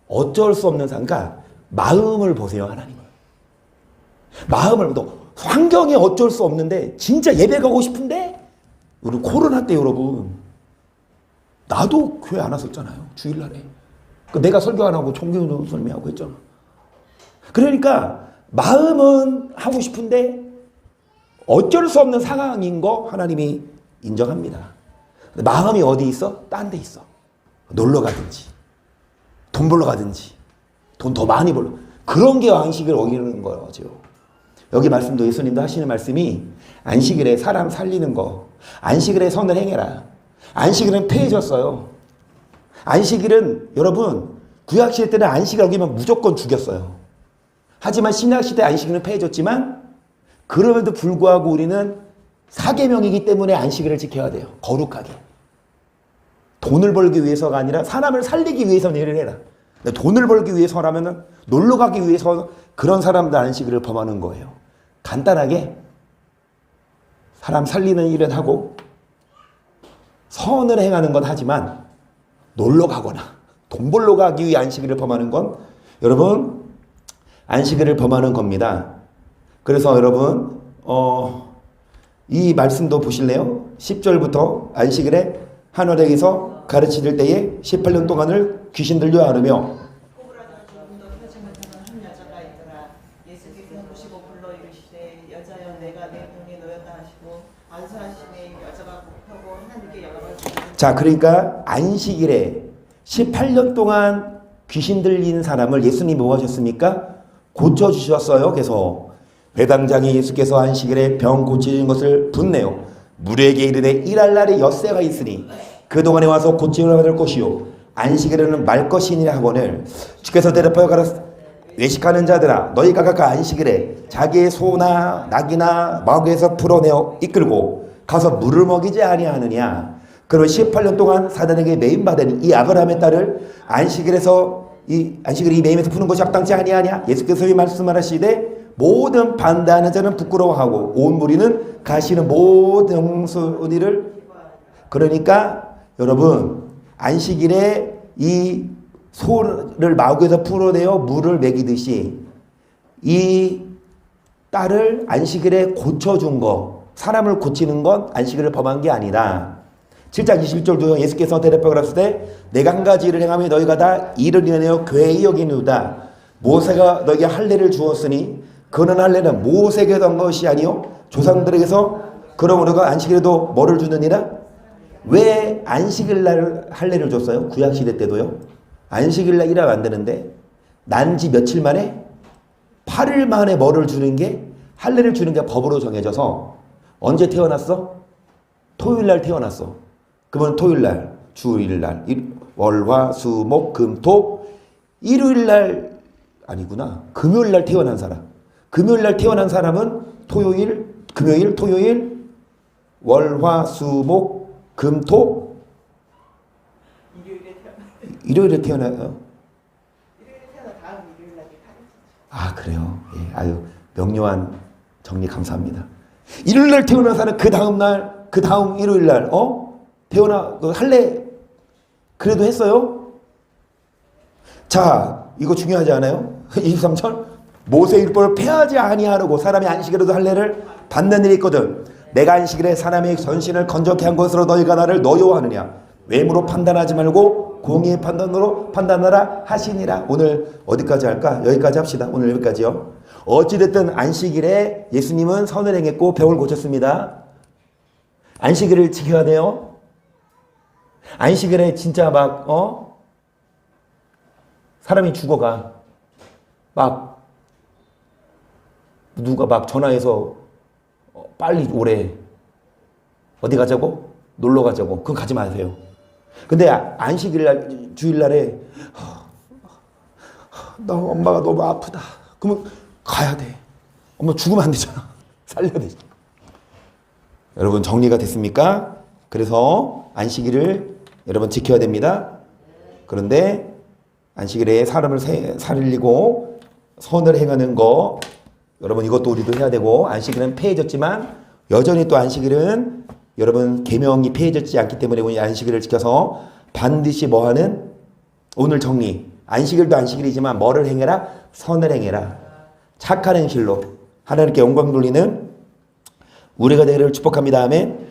어쩔 수 없는 상가 마음을 보세요. 하나님을. 마음을 환경이 어쩔 수 없는데 진짜 예배 가고 싶은데 우리 코로나 때 여러분 나도 교회 안 왔었잖아요. 주일날에. 내가 설교 안 하고 총경도 설명이 하고 했잖아. 그러니까 마음은 하고 싶은데 어쩔 수 없는 상황인 거 하나님이 인정합니다. 마음이 어디 있어? 딴 데 있어. 놀러 가든지 돈 벌러 가든지 돈 더 많이 벌러. 그런 게 안식을 어기는 거죠. 여기 말씀도 예수님도 하시는 말씀이 안식일에 사람 살리는 거. 안식일에 선을 행해라. 안식일은 폐해졌어요. 안식일은 여러분 구약시대 때는 안식을 어기면 무조건 죽였어요. 하지만 신약시대 안식일은 폐해졌지만 그럼에도 불구하고 우리는 사계명이기 때문에 안식일을 지켜야 돼요. 거룩하게. 돈을 벌기 위해서가 아니라 사람을 살리기 위해서 일을 해라. 돈을 벌기 위해서라면 놀러 가기 위해서 그런 사람들 안식일을 범하는 거예요. 간단하게 사람 살리는 일은 하고 선을 행하는 건 하지만 놀러 가거나 돈 벌러 가기 위해 안식일을 범하는 건 여러분 안식일을 범하는 겁니다. 그래서 여러분 이 말씀도 보실래요? 10절부터 안식일에 하늘에게서 가르치실 때에 18년 동안을 귀신 들려 앓으며 한 여자가 있더라. 예수께서 보시고 불러 이르시되 여자여 내가 내 병에 놓였다 하시고 안수하심에 여자가 곱하고 하나님께 영광을 드리니. 자, 그러니까 안식일에 18년 동안 귀신 들린 사람을 예수님이 뭐 하셨습니까? 고쳐주셨어요. 그래서 회당장에 예수께서 안식일에 병 고치는 것을 분내요. 무리에게 이르되 일할 날에 엿새가 있으니 그동안에 와서 고침을 받을 것이요 안식일에는 말 것이니라 하거늘 주께서 대답하여 가라 외식하는 자들아 너희가 각각 안식일에 자기의 소나 낙이나 마구에서 풀어내어 이끌고 가서 물을 먹이지 아니하느냐. 그러면 18년 동안 사단에게 매임받은 이 아브라함의 딸을 안식일에서 이 매임에서 푸는 것이 합당치 아니하냐. 예수께서 이 말씀하시되 모든 반대하는 자는 부끄러워하고 온 무리는 가시는 모든 소리를. 그러니까 여러분 안식일에 이 소를 마구에서 풀어내어 물을 먹이듯이 이 딸을 안식일에 고쳐준 거, 사람을 고치는 건 안식일을 범한 게 아니라 7장 21절도 예수께서 대답하여 가라사대 내가 한 가지 일을 행하며 너희가 다 이를 인하여 괴히 여기누다. 모세가 너희에게 할례를 주었으니 그는 할례는 모세에게 던 것이 아니요 조상들에게서 그러므로 그 안식일에도 뭐를 주느니라? 왜 안식일날 할례를 줬어요? 구약시대 때도요. 안식일날 일하면 안 되는데 난지 며칠 만에 8일 만에 뭐를 주는 게 할례를 주는 게 법으로 정해져서 언제 태어났어? 토요일날 태어났어. 그러면 토요일날, 주일날, 월, 화, 수, 목, 금, 토 일요일날 아니구나. 금요일날 태어난 사람. 금요일날 태어난 사람은 토요일, 금요일, 토요일, 월, 화, 수, 목, 금, 토 일요일에 태어나요? 일요일에 태어나 다음 일요일 날이 아 그래요? 예, 아유 명료한 정리 감사합니다. 일요일날 태어난 사람 그 다음 날, 그 다음 일요일날 태어나 할래 그래도 했어요? 자 이거 중요하지 않아요? 23절 모세 율법을 폐하지 아니하려고 사람이 안식일에도 할례를 받는 일이 있거든. 내가 안식일에 사람의 전신을 건조케 한 것으로 너희가 나를 노여워하느냐. 외모로 판단하지 말고 공의의 판단으로 판단하라 하시니라. 오늘 어디까지 할까? 여기까지 합시다. 오늘 여기까지요. 어찌됐든 안식일에 예수님은 선을 행했고 병을 고쳤습니다. 안식일을 지켜야 돼요. 안식일에 진짜 막 사람이 죽어가 막 누가 막 전화해서 빨리 오래 어디 가자고? 놀러 가자고. 그건 가지 마세요. 근데 안식일 날 주일날에 나 엄마가 너무 아프다. 그러면 가야 돼. 엄마 죽으면 안 되잖아. 살려야 되잖아. 여러분 정리가 됐습니까? 그래서 안식일을 여러분 지켜야 됩니다. 그런데 안식일에 사람을 살리고 선을 행하는 거 여러분 이것도 우리도 해야 되고 안식일은 폐해졌지만 여전히 또 안식일은 여러분 계명이 폐해졌지 않기 때문에 우리 안식일을 지켜서 반드시 뭐하는 오늘 정리 안식일도 안식일이지만 뭐를 행해라? 선을 행해라. 착한 행실로 하나님께 영광 돌리는 우리가 되기를 축복합니다. 아멘.